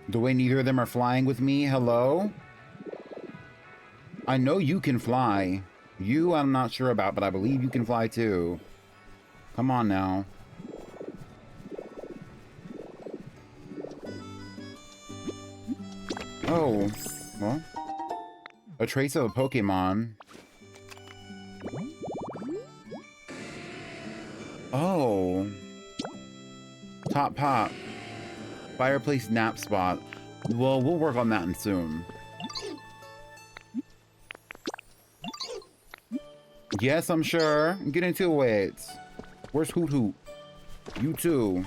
The way neither of them are flying with me, hello? I know you can fly. You, I'm not sure about, but I believe you can fly too. Come on now. Oh, well. A trace of a Pokemon. Oh. Top Pop. Fireplace nap spot. Well, we'll work on that soon. Yes, I'm sure. Get into it. Where's Hoot Hoot? You too.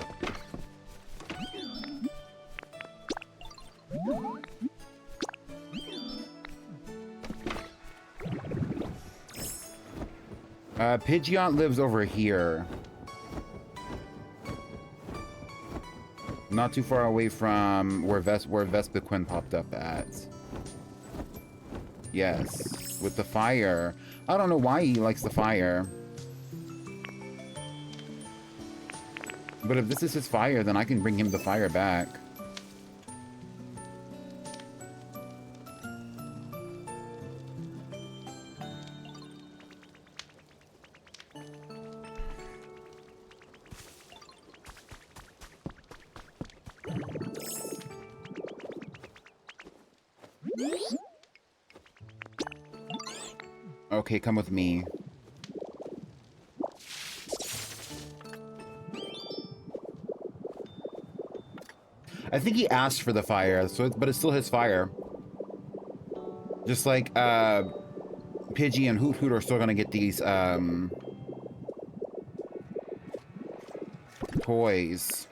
Pidgeot lives over here. Not too far away from where Vespiquen popped up at. Yes, with the fire. I don't know why he likes the fire. But if this is his fire, then I can bring him the fire back. Okay, come with me. I think he asked for the fire, but it's still his fire. Just like, Pidgey and Hoot Hoot are still gonna get these, toys.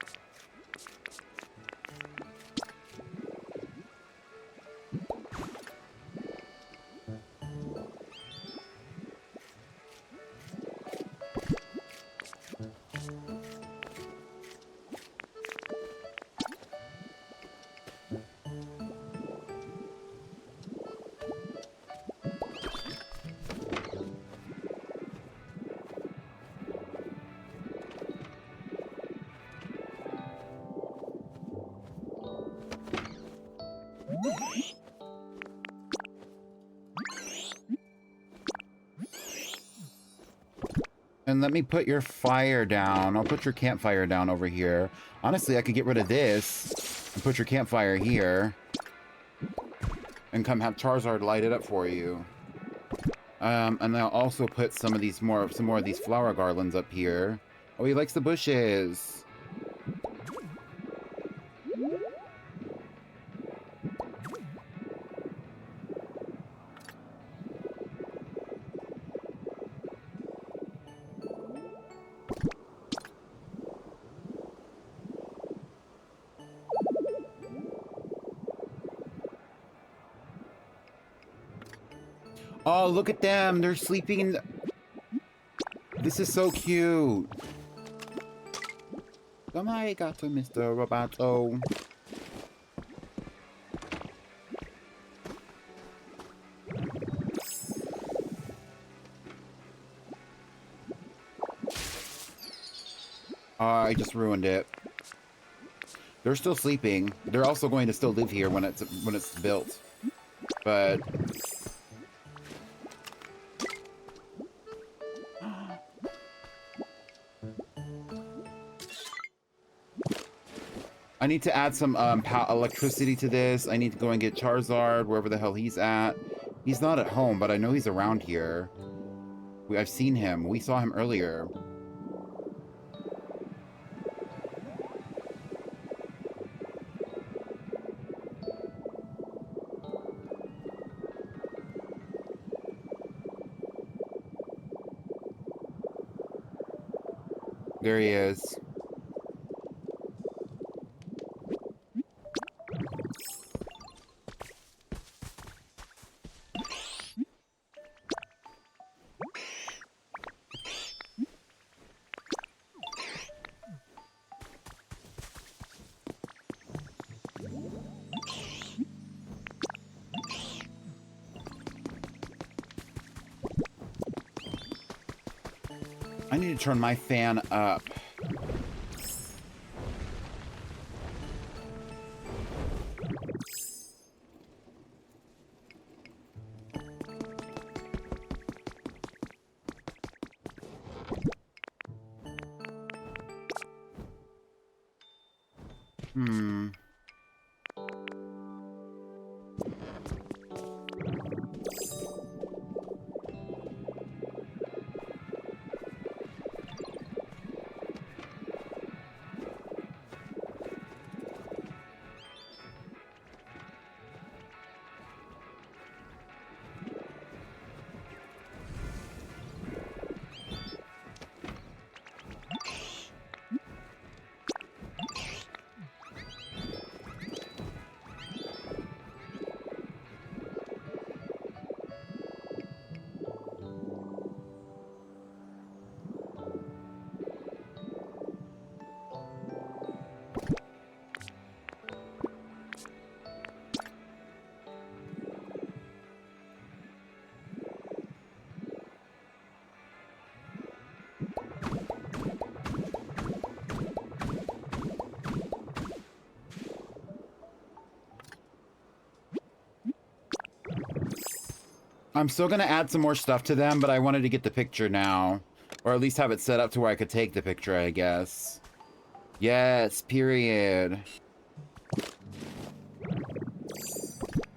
And let me put your fire down. I'll put your campfire down over here. Honestly, I could get rid of this and put your campfire here. And come have Charizard light it up for you. And then I'll also put some more of these flower garlands up here. Oh, he likes the bushes. Oh, look at them. They're sleeping in the... This is so cute. Arigato, Mr. Roboto. I just ruined it. They're still sleeping. They're also going to still live here when it's built. But... I need to add some electricity to this. I need to go and get Charizard, wherever the hell he's at. He's not at home, but I know he's around here. I've seen him. We saw him earlier. There he is. I need to turn my fan up. Hmm. I'm still gonna add some more stuff to them, but I wanted to get the picture now. Or at least have it set up to where I could take the picture, I guess. Yes, period.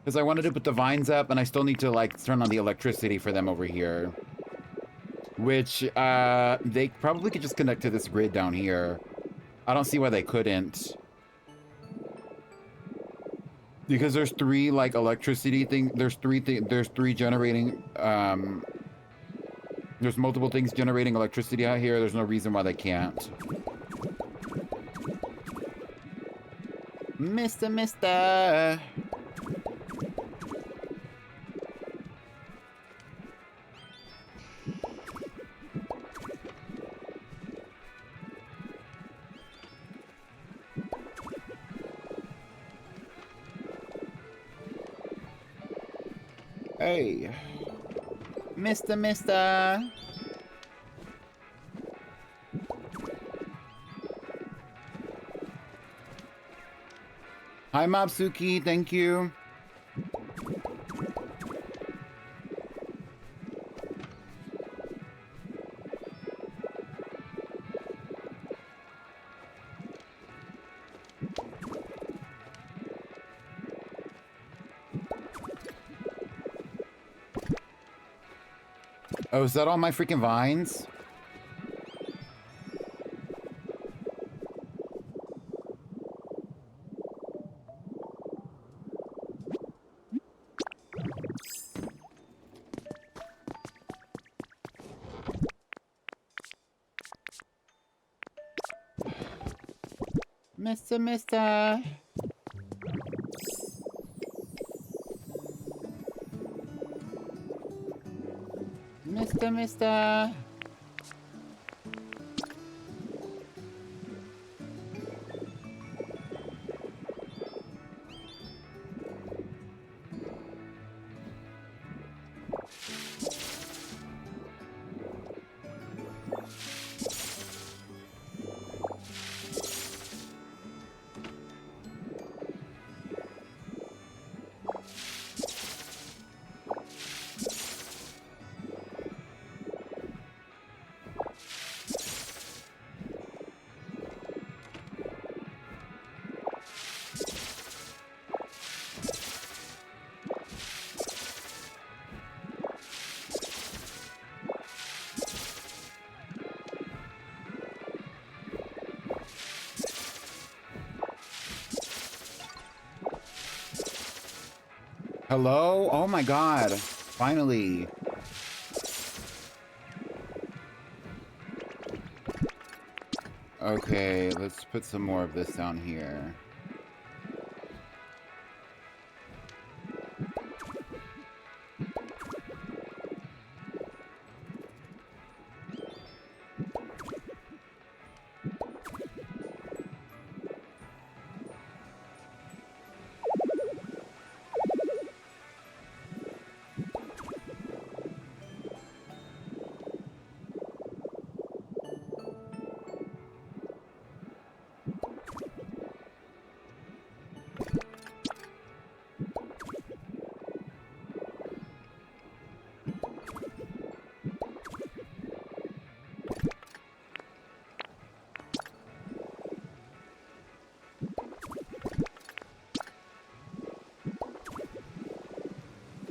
Because I wanted to put the vines up, and I still need to, like, turn on the electricity for them over here. Which, they probably could just connect to this grid down here. I don't see why they couldn't. Because there's three, like, electricity things. There's three generating, there's multiple things generating electricity out here. There's no reason why they can't. Mister. Hey. Mister. Hi, Mobsuki. Thank you. Oh, is that all my freaking vines? Mister. Mister. Hello? Oh my god. Finally. Okay, let's put some more of this down here.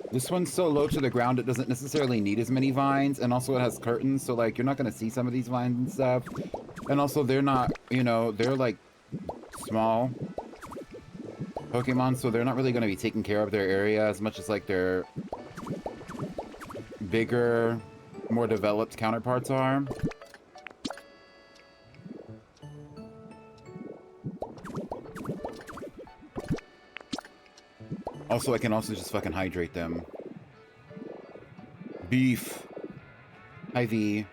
This one's so low to the ground, it doesn't necessarily need as many vines, and also it has curtains, so, like, you're not gonna see some of these vines and stuff. And also, they're not, you know, they're, like, small Pokemon, so they're not really gonna be taking care of their area as much as, like, their bigger, more developed counterparts are. Also, I can also just fucking hydrate them. Beef. IV.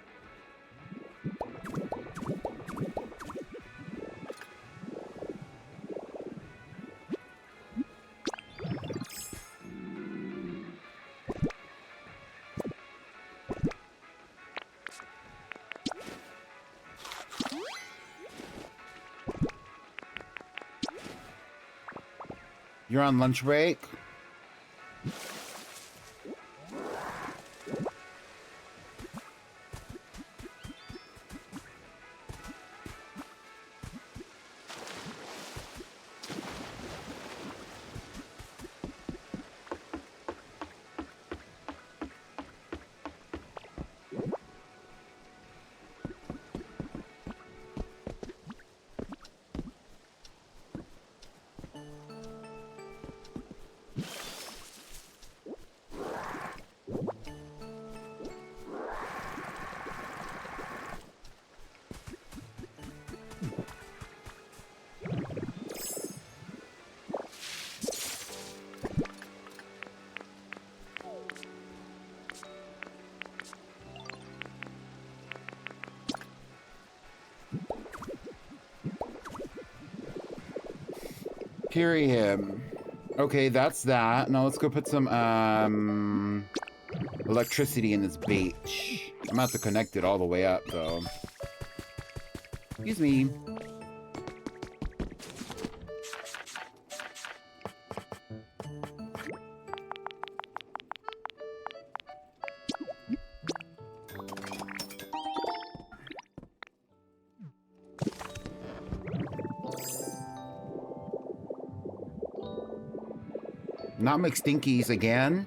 You're on lunch break? Period. Okay, that's that. Now let's go put some, electricity in this bitch. I'm gonna have to connect it all the way up, though. Excuse me. Not McStinkies again.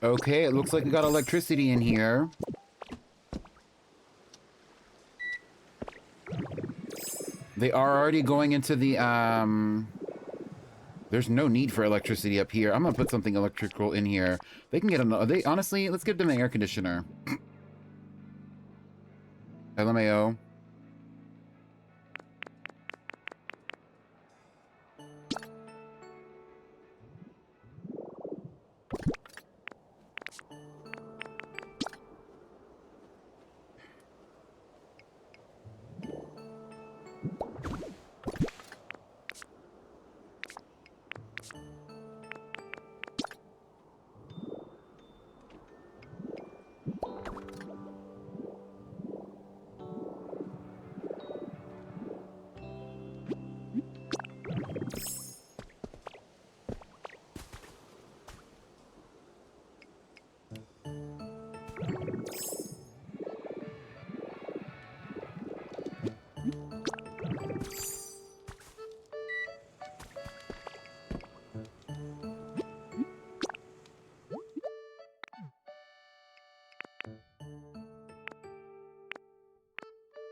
Okay, it looks like we got electricity in here. They are already going into the, There's no need for electricity up here. I'm gonna put something electrical in here. They can get honestly, let's give them an air conditioner. LMAO.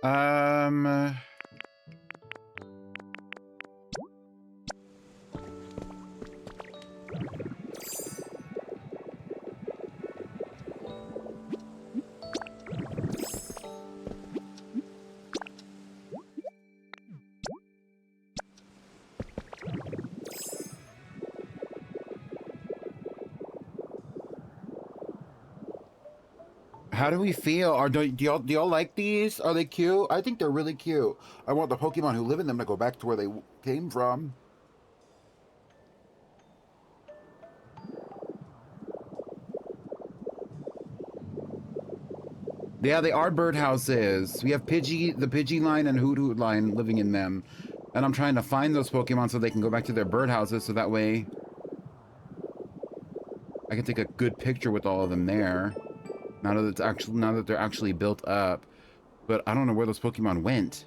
Um... How do we feel? Do y'all like these? Are they cute? I think they're really cute. I want the Pokemon who live in them to go back to where they came from. Yeah, they are birdhouses. We have the Pidgey line and Hoot Hoot line living in them. And I'm trying to find those Pokemon so they can go back to their birdhouses so that way I can take a good picture with all of them there. Now that they're actually built up. But I don't know where those Pokemon went.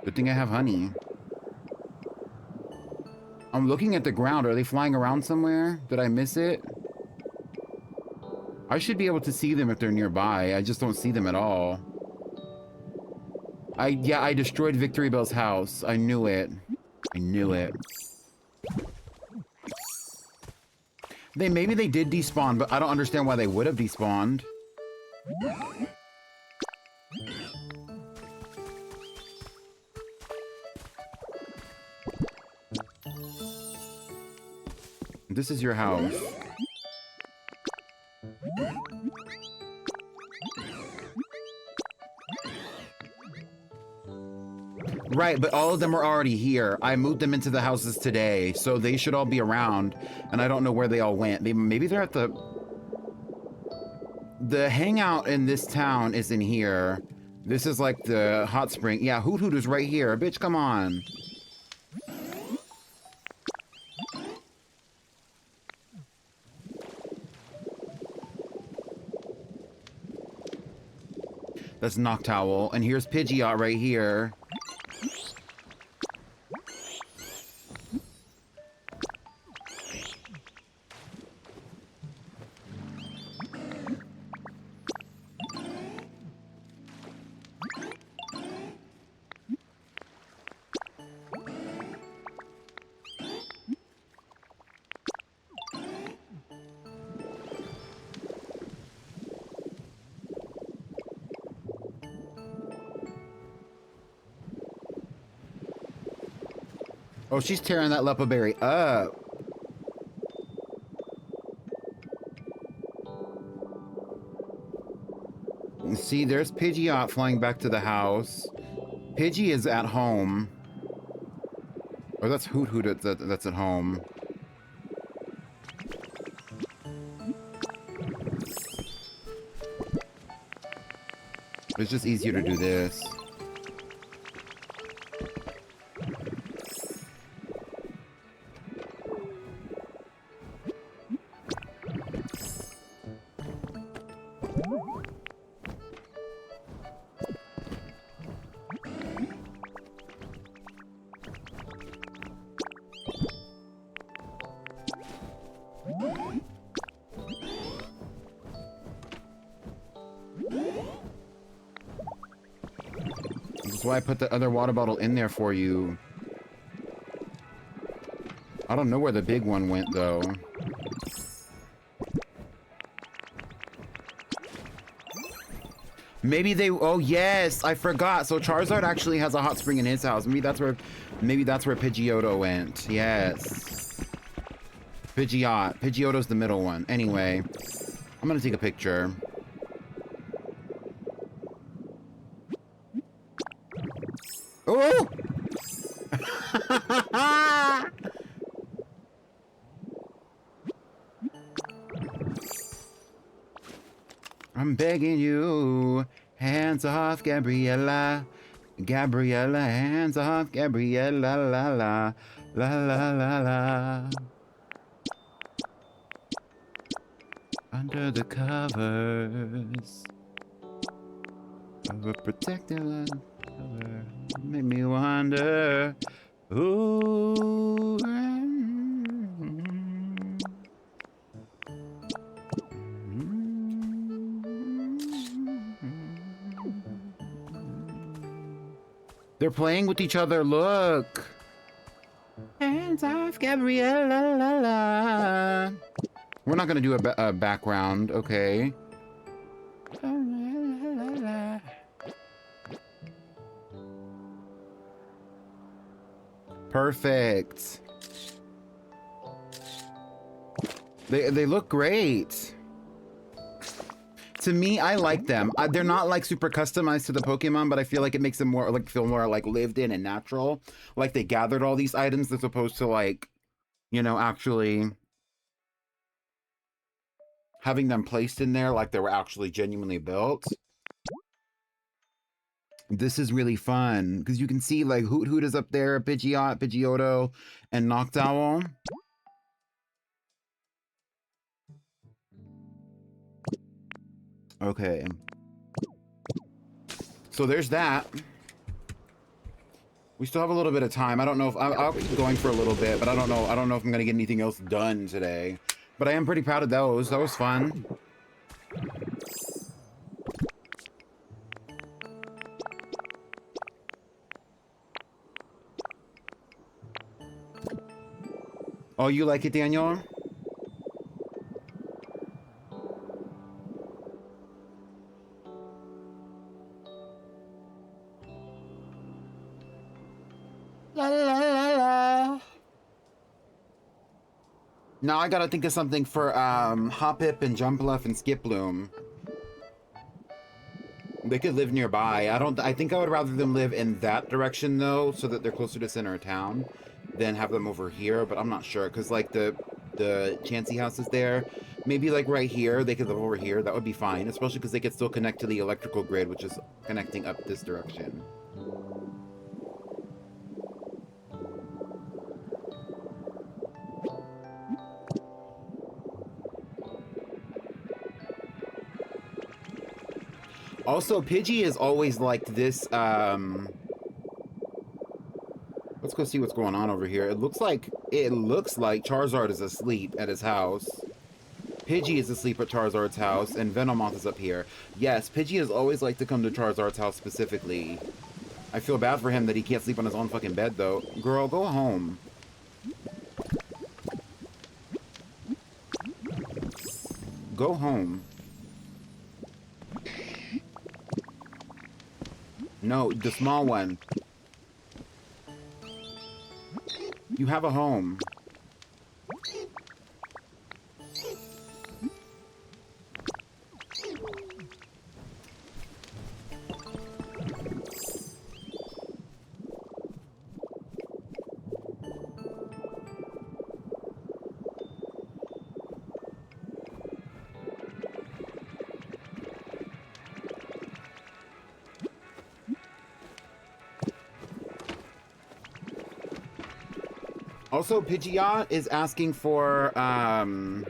Good thing I have honey. I'm looking at the ground. Are they flying around somewhere? Did I miss it? I should be able to see them if they're nearby. I just don't see them at all. Yeah, I destroyed Victory Bell's house. I knew it. I knew it. Maybe they did despawn, but I don't understand why they would have despawned. This is your house. Right, but all of them are already here. I moved them into the houses today, so they should all be around, and I don't know where they all went. Maybe they're at the hangout in this town is in here. This is like the hot spring. Yeah, Hoot Hoot is right here. Bitch, come on. That's Noctowl, and here's Pidgeot right here. Oh, she's tearing that Lepa Berry up. See, there's Pidgeot flying back to the house. Pidgey is at home. Or that's Hoot Hoot that's at home. It's just easier to do this. That's why I put the other water bottle in there for you. I don't know where the big one went, though. Maybe they... Oh, yes! I forgot. So Charizard actually has a hot spring in his house. Maybe that's where Pidgeotto went. Yes. Pidgeot. Pidgeotto's the middle one. Anyway. I'm gonna take a picture. Oh! I'm begging you, hands off, Gabriella. Gabriella, hands off, Gabriella, la la, la la la la. Under the covers of a protective cover, make me wonder who. They're playing with each other, look. Hands off, Gabriella, la la. We're not gonna do a background, okay. Perfect. They look great. To me, I like them. They're not like super customized to the Pokemon, but I feel like it makes them more like feel more like lived in and natural. Like they gathered all these items as opposed to like, you know, actually having them placed in there like they were actually genuinely built. This is really fun because you can see like Hoot is up there, Pidgeot, Pidgeotto, and Noctowl. Okay. So there's that. We still have a little bit of time. I don't know if I'll keep going for a little bit, but I don't know if I'm gonna get anything else done today. But I am pretty proud of those. That was fun. Oh, you like it, Daniel? La la la la. Now I gotta think of something for Hoppip and Jumpluff and Skiploom. They could live nearby. I think I would rather them live in that direction though, so that they're closer to center of town, than have them over here. But I'm not sure because like the Chansey house is there. Maybe like right here they could live over here. That would be fine, especially because they could still connect to the electrical grid, which is connecting up this direction. Also, Pidgey is always like this, let's go see what's going on over here. It looks like Charizard is asleep at his house. Pidgey is asleep at Charizard's house, and Venomoth is up here. Yes, Pidgey has always liked to come to Charizard's house specifically. I feel bad for him that he can't sleep on his own fucking bed, though. Girl, go home. Go home. No, the small one. You have a home. Also, Pidgeot is asking for, no,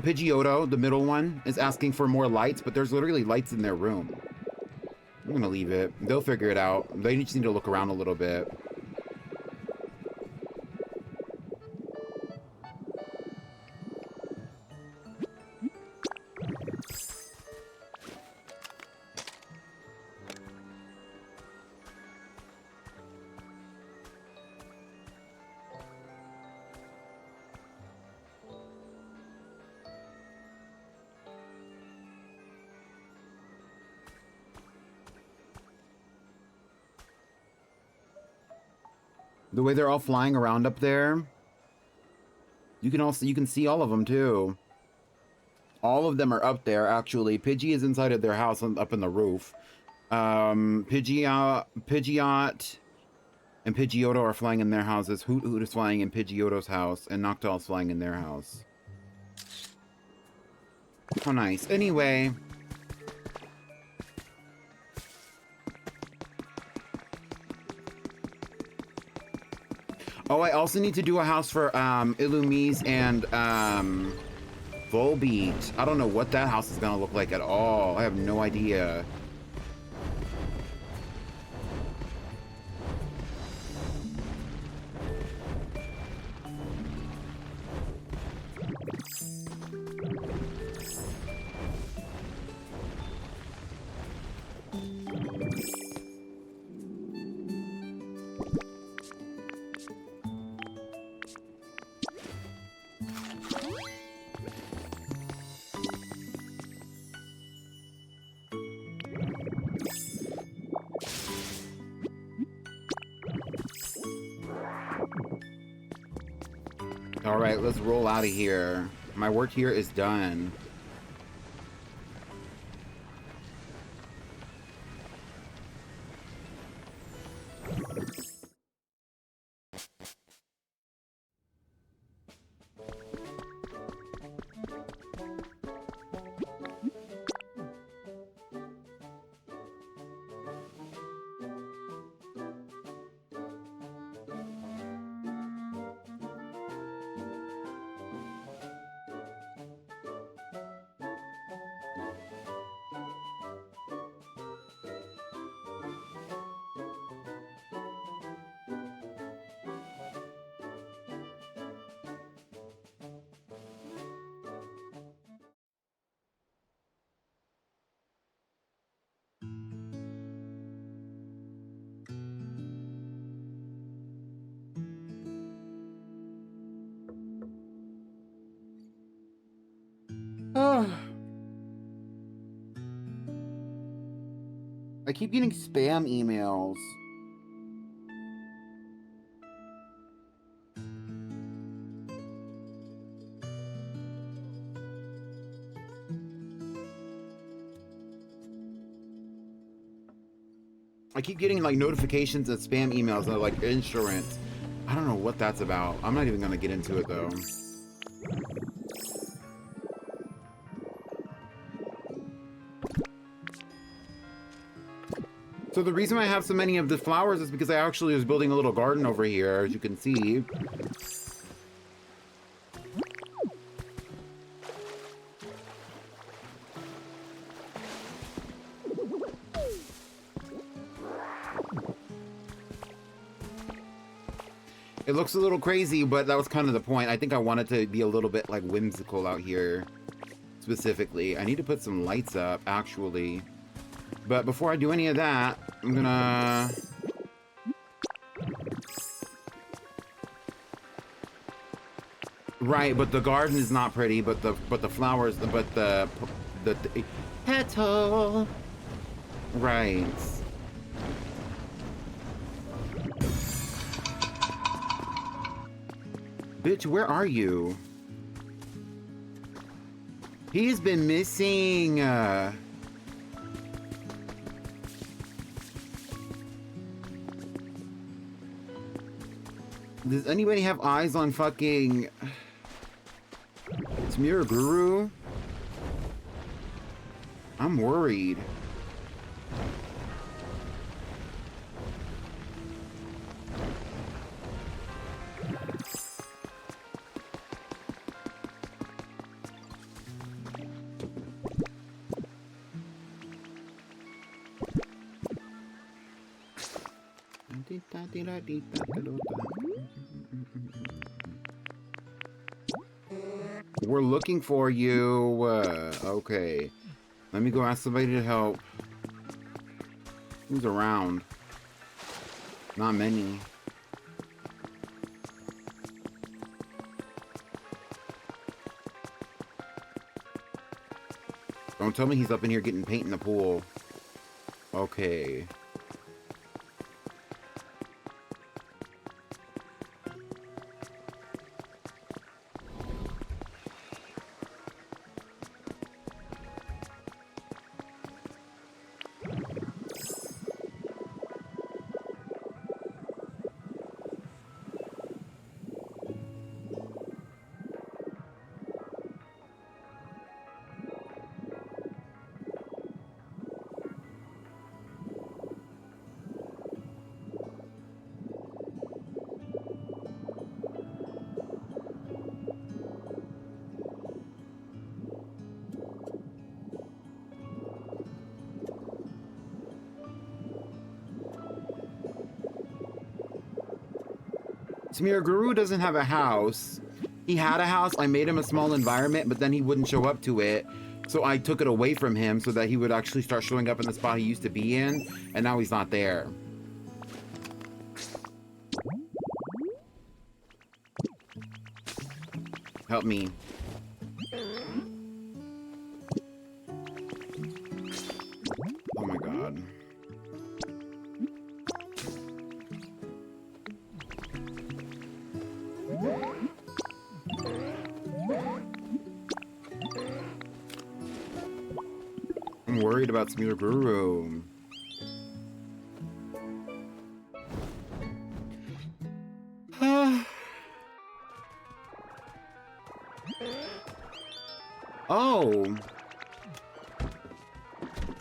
Pidgeotto, the middle one, is asking for more lights, but there's literally lights in their room. I'm gonna leave it. They'll figure it out. They just need to look around a little bit. The way they're all flying around up there. You can see all of them too. All of them are up there actually. Pidgey is inside of their house up in the roof. Pidgeot and Pidgeotto are flying in their houses. Hoot Hoot is flying in Pidgeotto's house, and Noctowl is flying in their house. How nice. Anyway. Oh, I also need to do a house for Illumise and Volbeat. I don't know what that house is gonna look like at all. I have no idea. Alright, let's roll out of here. My work here is done. I keep getting spam emails. I keep getting like notifications and spam emails of like insurance. I don't know what that's about. I'm not even gonna get into it though. So the reason I have so many of the flowers is because I actually was building a little garden over here, as you can see. It looks a little crazy, but that was kind of the point. I think I wanted to be a little bit like whimsical out here, specifically. I need to put some lights up, actually. But before I do any of that, I'm gonna... Right, but the garden is not pretty, but the flowers, but the petal. Right. Bitch, where are you? He's been missing. Does anybody have eyes on fucking Smear Guru? I'm worried. We're looking for you. Okay. Let me go ask somebody to help. Who's around? Not many. Don't tell me he's up in here getting paint in the pool. Okay. Samir Guru doesn't have a house. He had a house. I made him a small environment, but then he wouldn't show up to it. So I took it away from him so that he would actually start showing up in the spot he used to be in. And now he's not there. Help me. Oh my god. I'm worried about Samir Guru. Oh.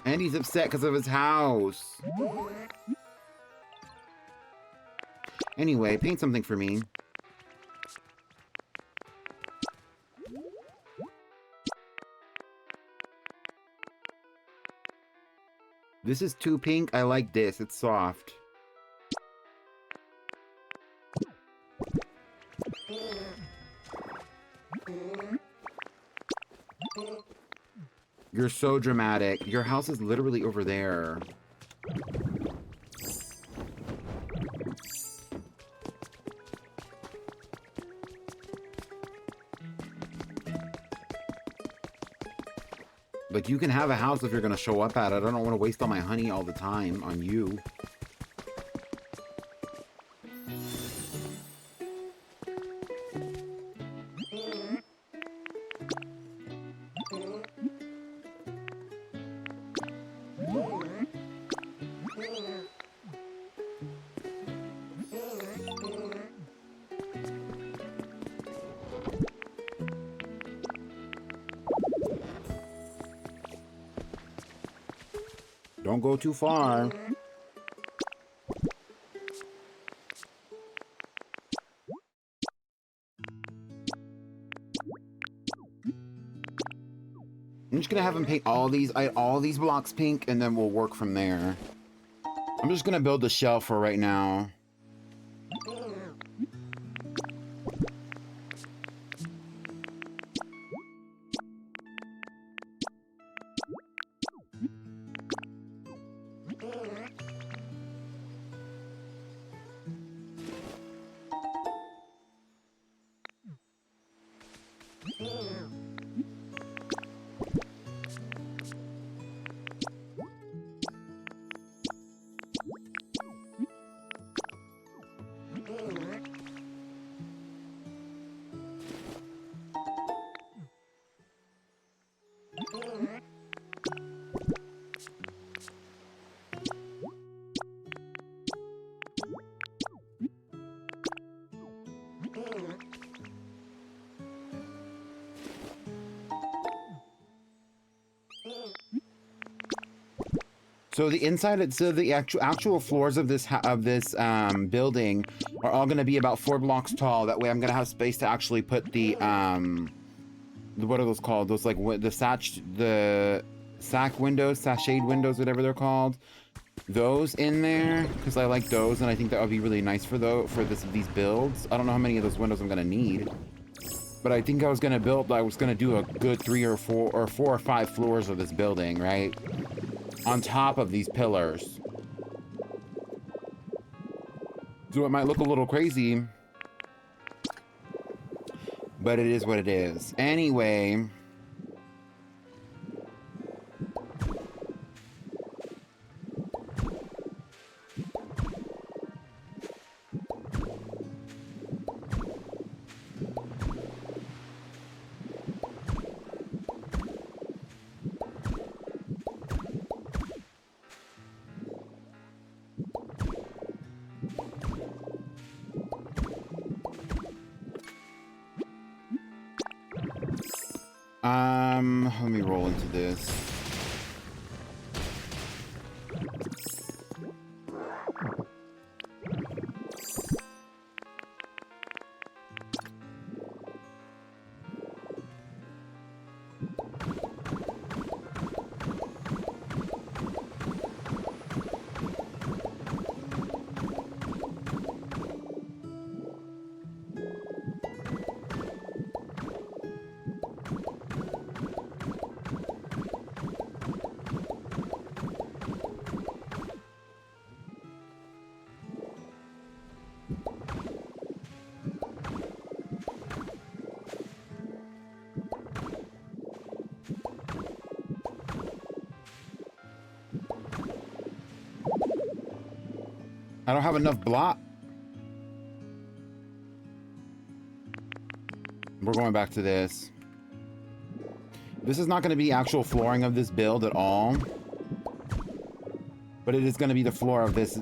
And he's upset because of his house. Anyway, paint something for me. This is too pink. I like this. It's soft. You're so dramatic. Your house is literally over there. Like, you can have a house if you're gonna show up at it. I don't want to waste all my honey all the time on you. Don't go too far. I'm just gonna have him paint all these blocks pink, and then we'll work from there. I'm just gonna build the shelf for right now. So the inside, so the actual floors of this building are all going to be about 4 blocks tall. That way, I'm going to have space to actually put the what are those called? Those like the sack windows, sashade windows, whatever they're called. Those in there because I like those, and I think that would be really nice for these builds. I don't know how many of those windows I'm going to need, but I think I was going to do a good 3 or 4 or 5 floors of this building, right? On top of these pillars. So it might look a little crazy, but it is what it is. Anyway. Let me roll into this. I don't have enough block. We're going back to this. This is not going to be actual flooring of this build at all. But it is going to be the floor of this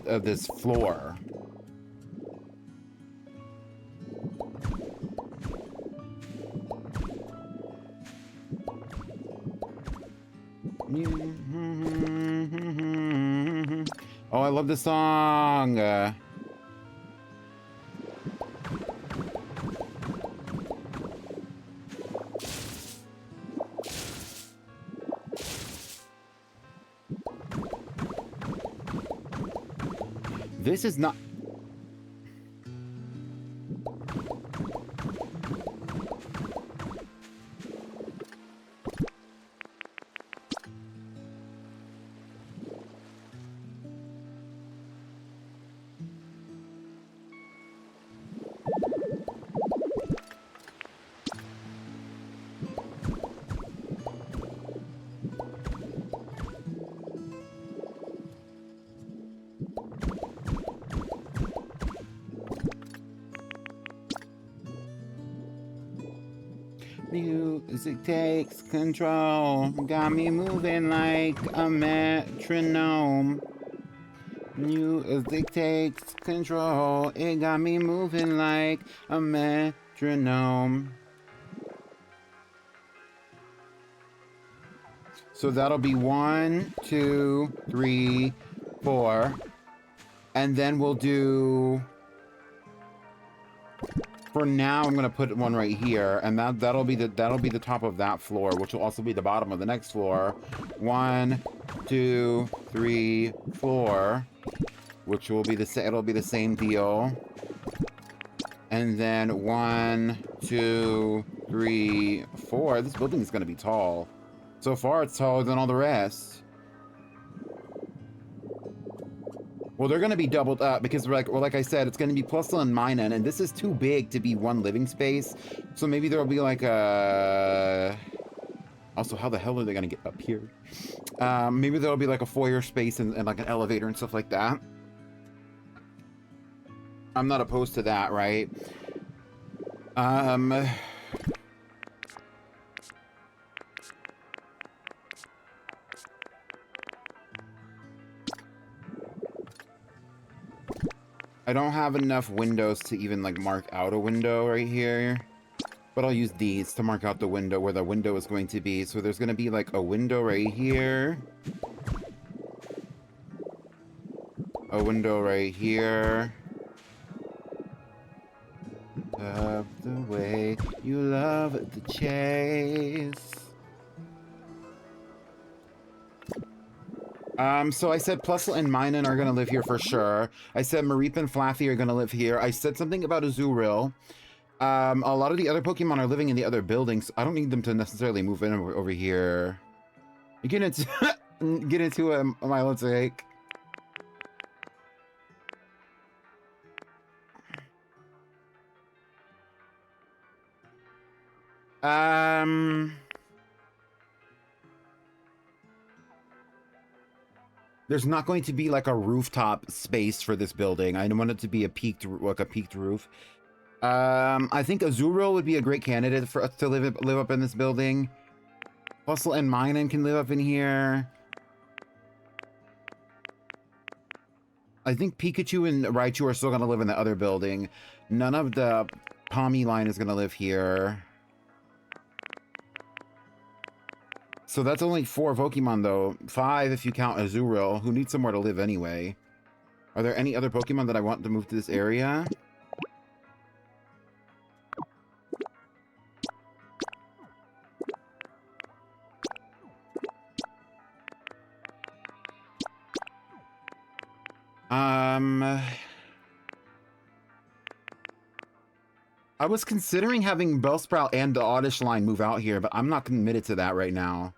floor. Oh, I love this song. This is not... Music takes control, got me moving like a metronome. Music takes control, it got me moving like a metronome. So that'll be 1, 2, 3, 4. And then we'll do... For now, I'm gonna put one right here, and that'll be the top of that floor, which will also be the bottom of the next floor. 1, 2, 3, 4, which will be it'll be the same deal. And then 1, 2, 3, 4. This building is gonna be tall. So far, it's taller than all the rest. Well, they're going to be doubled up because, like I said, it's going to be plus and minus, and this is too big to be one living space. So maybe there'll be like a... Also, how the hell are they going to get up here? Maybe there'll be like a foyer space and like an elevator and stuff like that. I'm not opposed to that, right? I don't have enough windows to even like mark out a window right here, but I'll use these to mark out the window where the window is going to be. So there's going to be like a window right here, a window right here. Love the way you love the chase. So I said Plusle and Minun are gonna live here for sure. I said Mareep and Flaffy are gonna live here. I said something about Azurill. A lot of the other Pokemon are living in the other buildings. I don't need them to necessarily move in over here. You get into get into a Milo's sake. There's not going to be like a rooftop space for this building. I want it to be a peaked roof. I think Azurill would be a great candidate for us to live up in this building. Plusle and Minun can live up in here. I think Pikachu and Raichu are still going to live in the other building. None of the Palmy line is going to live here. So that's only 4 Pokemon, though. 5 if you count Azurill, who needs somewhere to live anyway. Are there any other Pokemon that I want to move to this area? I was considering having Bellsprout and the Oddish line move out here, but I'm not committed to that right now.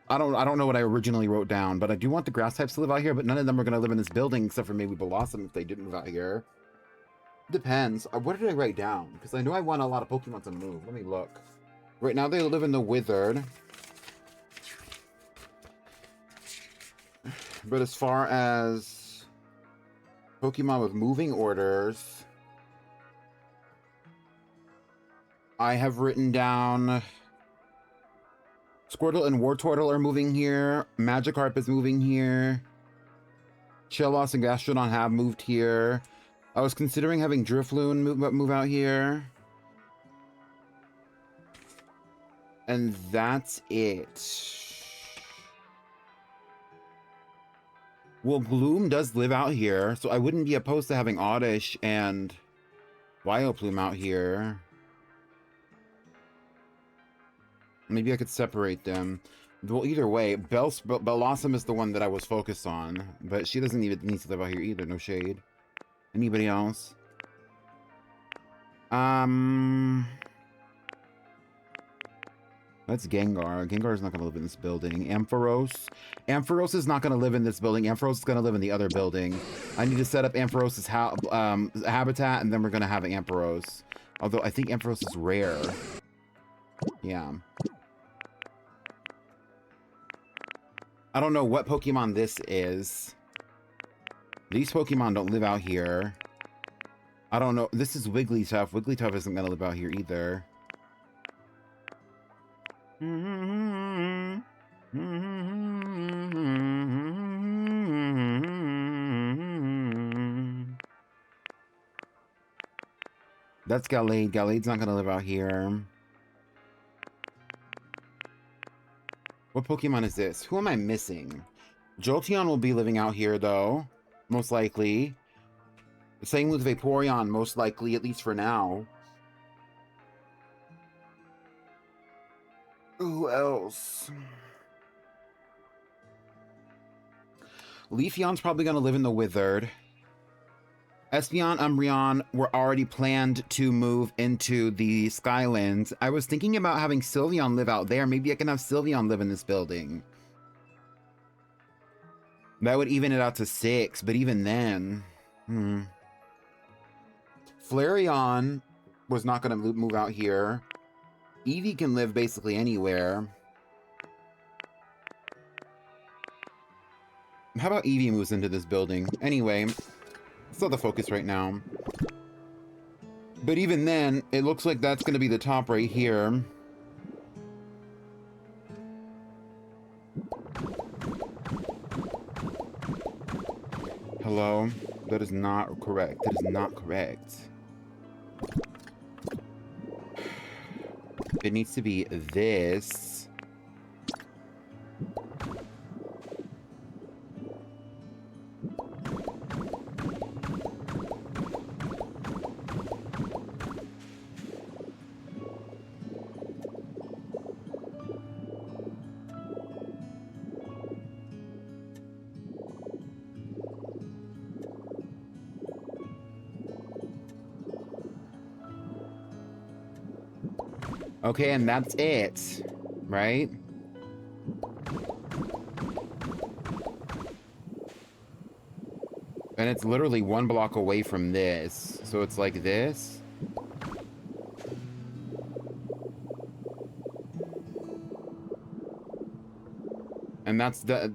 I don't know what I originally wrote down, but I do want the grass types to live out here, but none of them are going to live in this building except for maybe Blossom if they did move out here. Depends. What did I write down? Because I know I want a lot of Pokemon to move. Let me look. Right now they live in the Withered. But as far as Pokemon with moving orders, I have written down Squirtle and Wartortle are moving here. Magikarp is moving here. Shellos and Gastrodon have moved here. I was considering having Drifloon move out here. And that's it. Well, Gloom does live out here, so I wouldn't be opposed to having Oddish and Vileplume out here. Maybe I could separate them. Well, either way, Bellossom is the one that I was focused on, but she doesn't even need to live out here either, no shade. Anybody else? That's Gengar. Gengar is not going to live in this building. Ampharos. Ampharos is not going to live in this building. Ampharos is going to live in the other building. I need to set up Ampharos' habitat, and then we're going to have Ampharos. Although, I think Ampharos is rare. Yeah. I don't know what Pokemon this is. These Pokemon don't live out here. I don't know. This is Wigglytuff. Wigglytuff isn't going to live out here either. That's Gallade. Gallade's not going to live out here. What Pokemon is this? Who am I missing? Jolteon will be living out here, though. Most likely. Same with Vaporeon, most likely, at least for now. Who else? Leafeon's probably going to live in the Withered. Espeon, Umbreon were already planned to move into the Skylands. I was thinking about having Sylveon live out there. Maybe I can have Sylveon live in this building. That would even it out to 6, but even then... Flareon was not going to move out here. Eevee can live basically anywhere. How about Eevee moves into this building? Anyway, it's not the focus right now. But even then, it looks like that's going to be the top right here. Hello? That is not correct. That is not correct. It needs to be this. Okay, and that's it, right? And it's literally 1 block away from this. So it's like this. And that's the...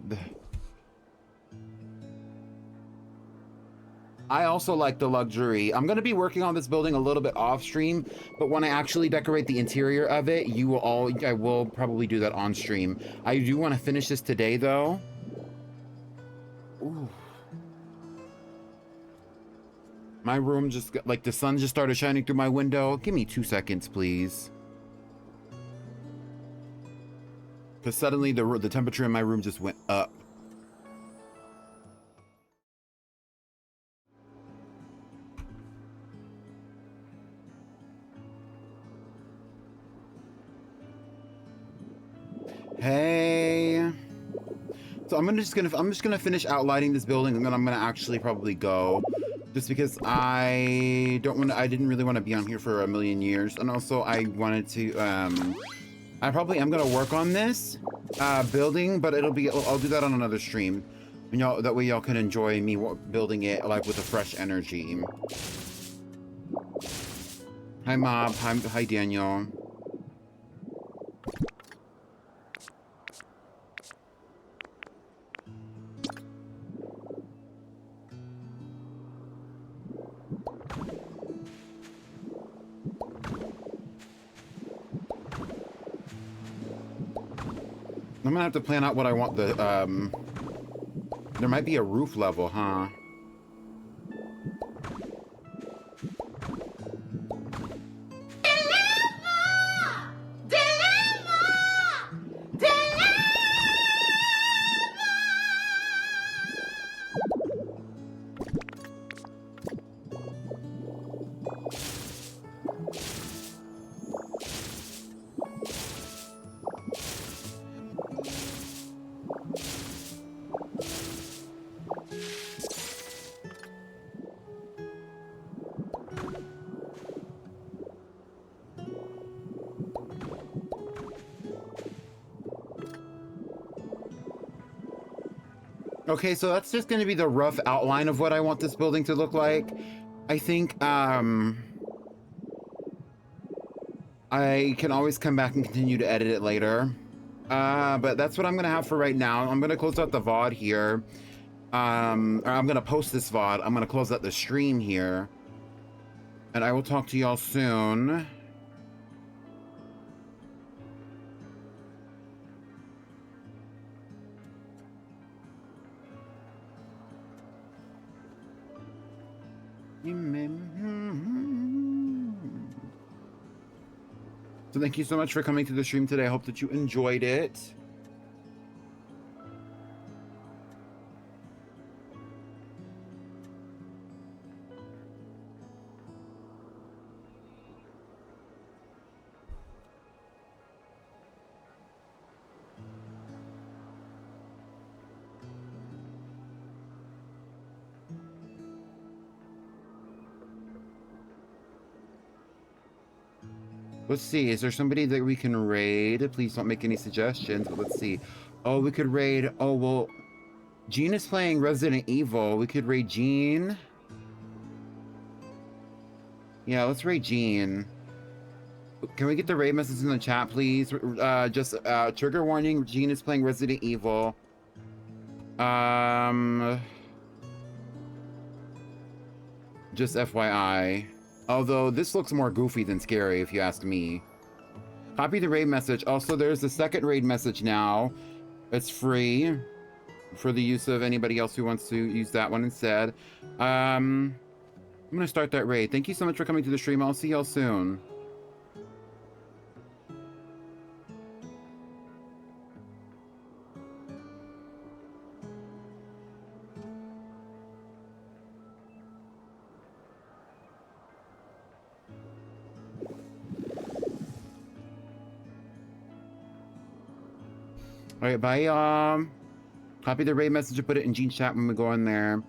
I also like the luxury. I'm going to be working on this building a little bit off stream, but when I actually decorate the interior of it, I will probably do that on stream. I do want to finish this today, though. Ooh. My room just got, like, the sun just started shining through my window. Give me 2 seconds, please. Because suddenly the temperature in my room just went up. Hey. So I'm just gonna finish outlining this building, and then I'm gonna actually probably go, just because I didn't really want to be on here for a million years, and also I wanted to I probably am gonna work on this building, but I'll do that on another stream, and y'all, that way y'all can enjoy me building it like with a fresh energy. Hi Mob, hi Daniel. I'm gonna have to plan out what I want the, there might be a roof level, huh? Okay, so that's just going to be the rough outline of what I want this building to look like. I think, I can always come back and continue to edit it later. But that's what I'm going to have for right now. I'm going to close out the VOD here. Or I'm going to post this VOD. I'm going to close out the stream here. And I will talk to y'all soon. So thank you so much for coming to the stream today. I hope that you enjoyed it. Let's see, is there somebody that we can raid? Please don't make any suggestions, but let's see. Oh, we could raid, oh, well, Gene is playing Resident Evil. We could raid Gene. Yeah, let's raid Gene. Can we get the raid message in the chat, please? Just, trigger warning, Gene is playing Resident Evil. Just FYI. Although, this looks more goofy than scary, if you ask me. Copy the raid message. Also, there's the second raid message now. It's free for the use of anybody else who wants to use that one instead. I'm gonna start that raid. Thank you so much for coming to the stream. I'll see y'all soon. All right, bye. Copy the raid message and put it in Gene's chat when we go in there.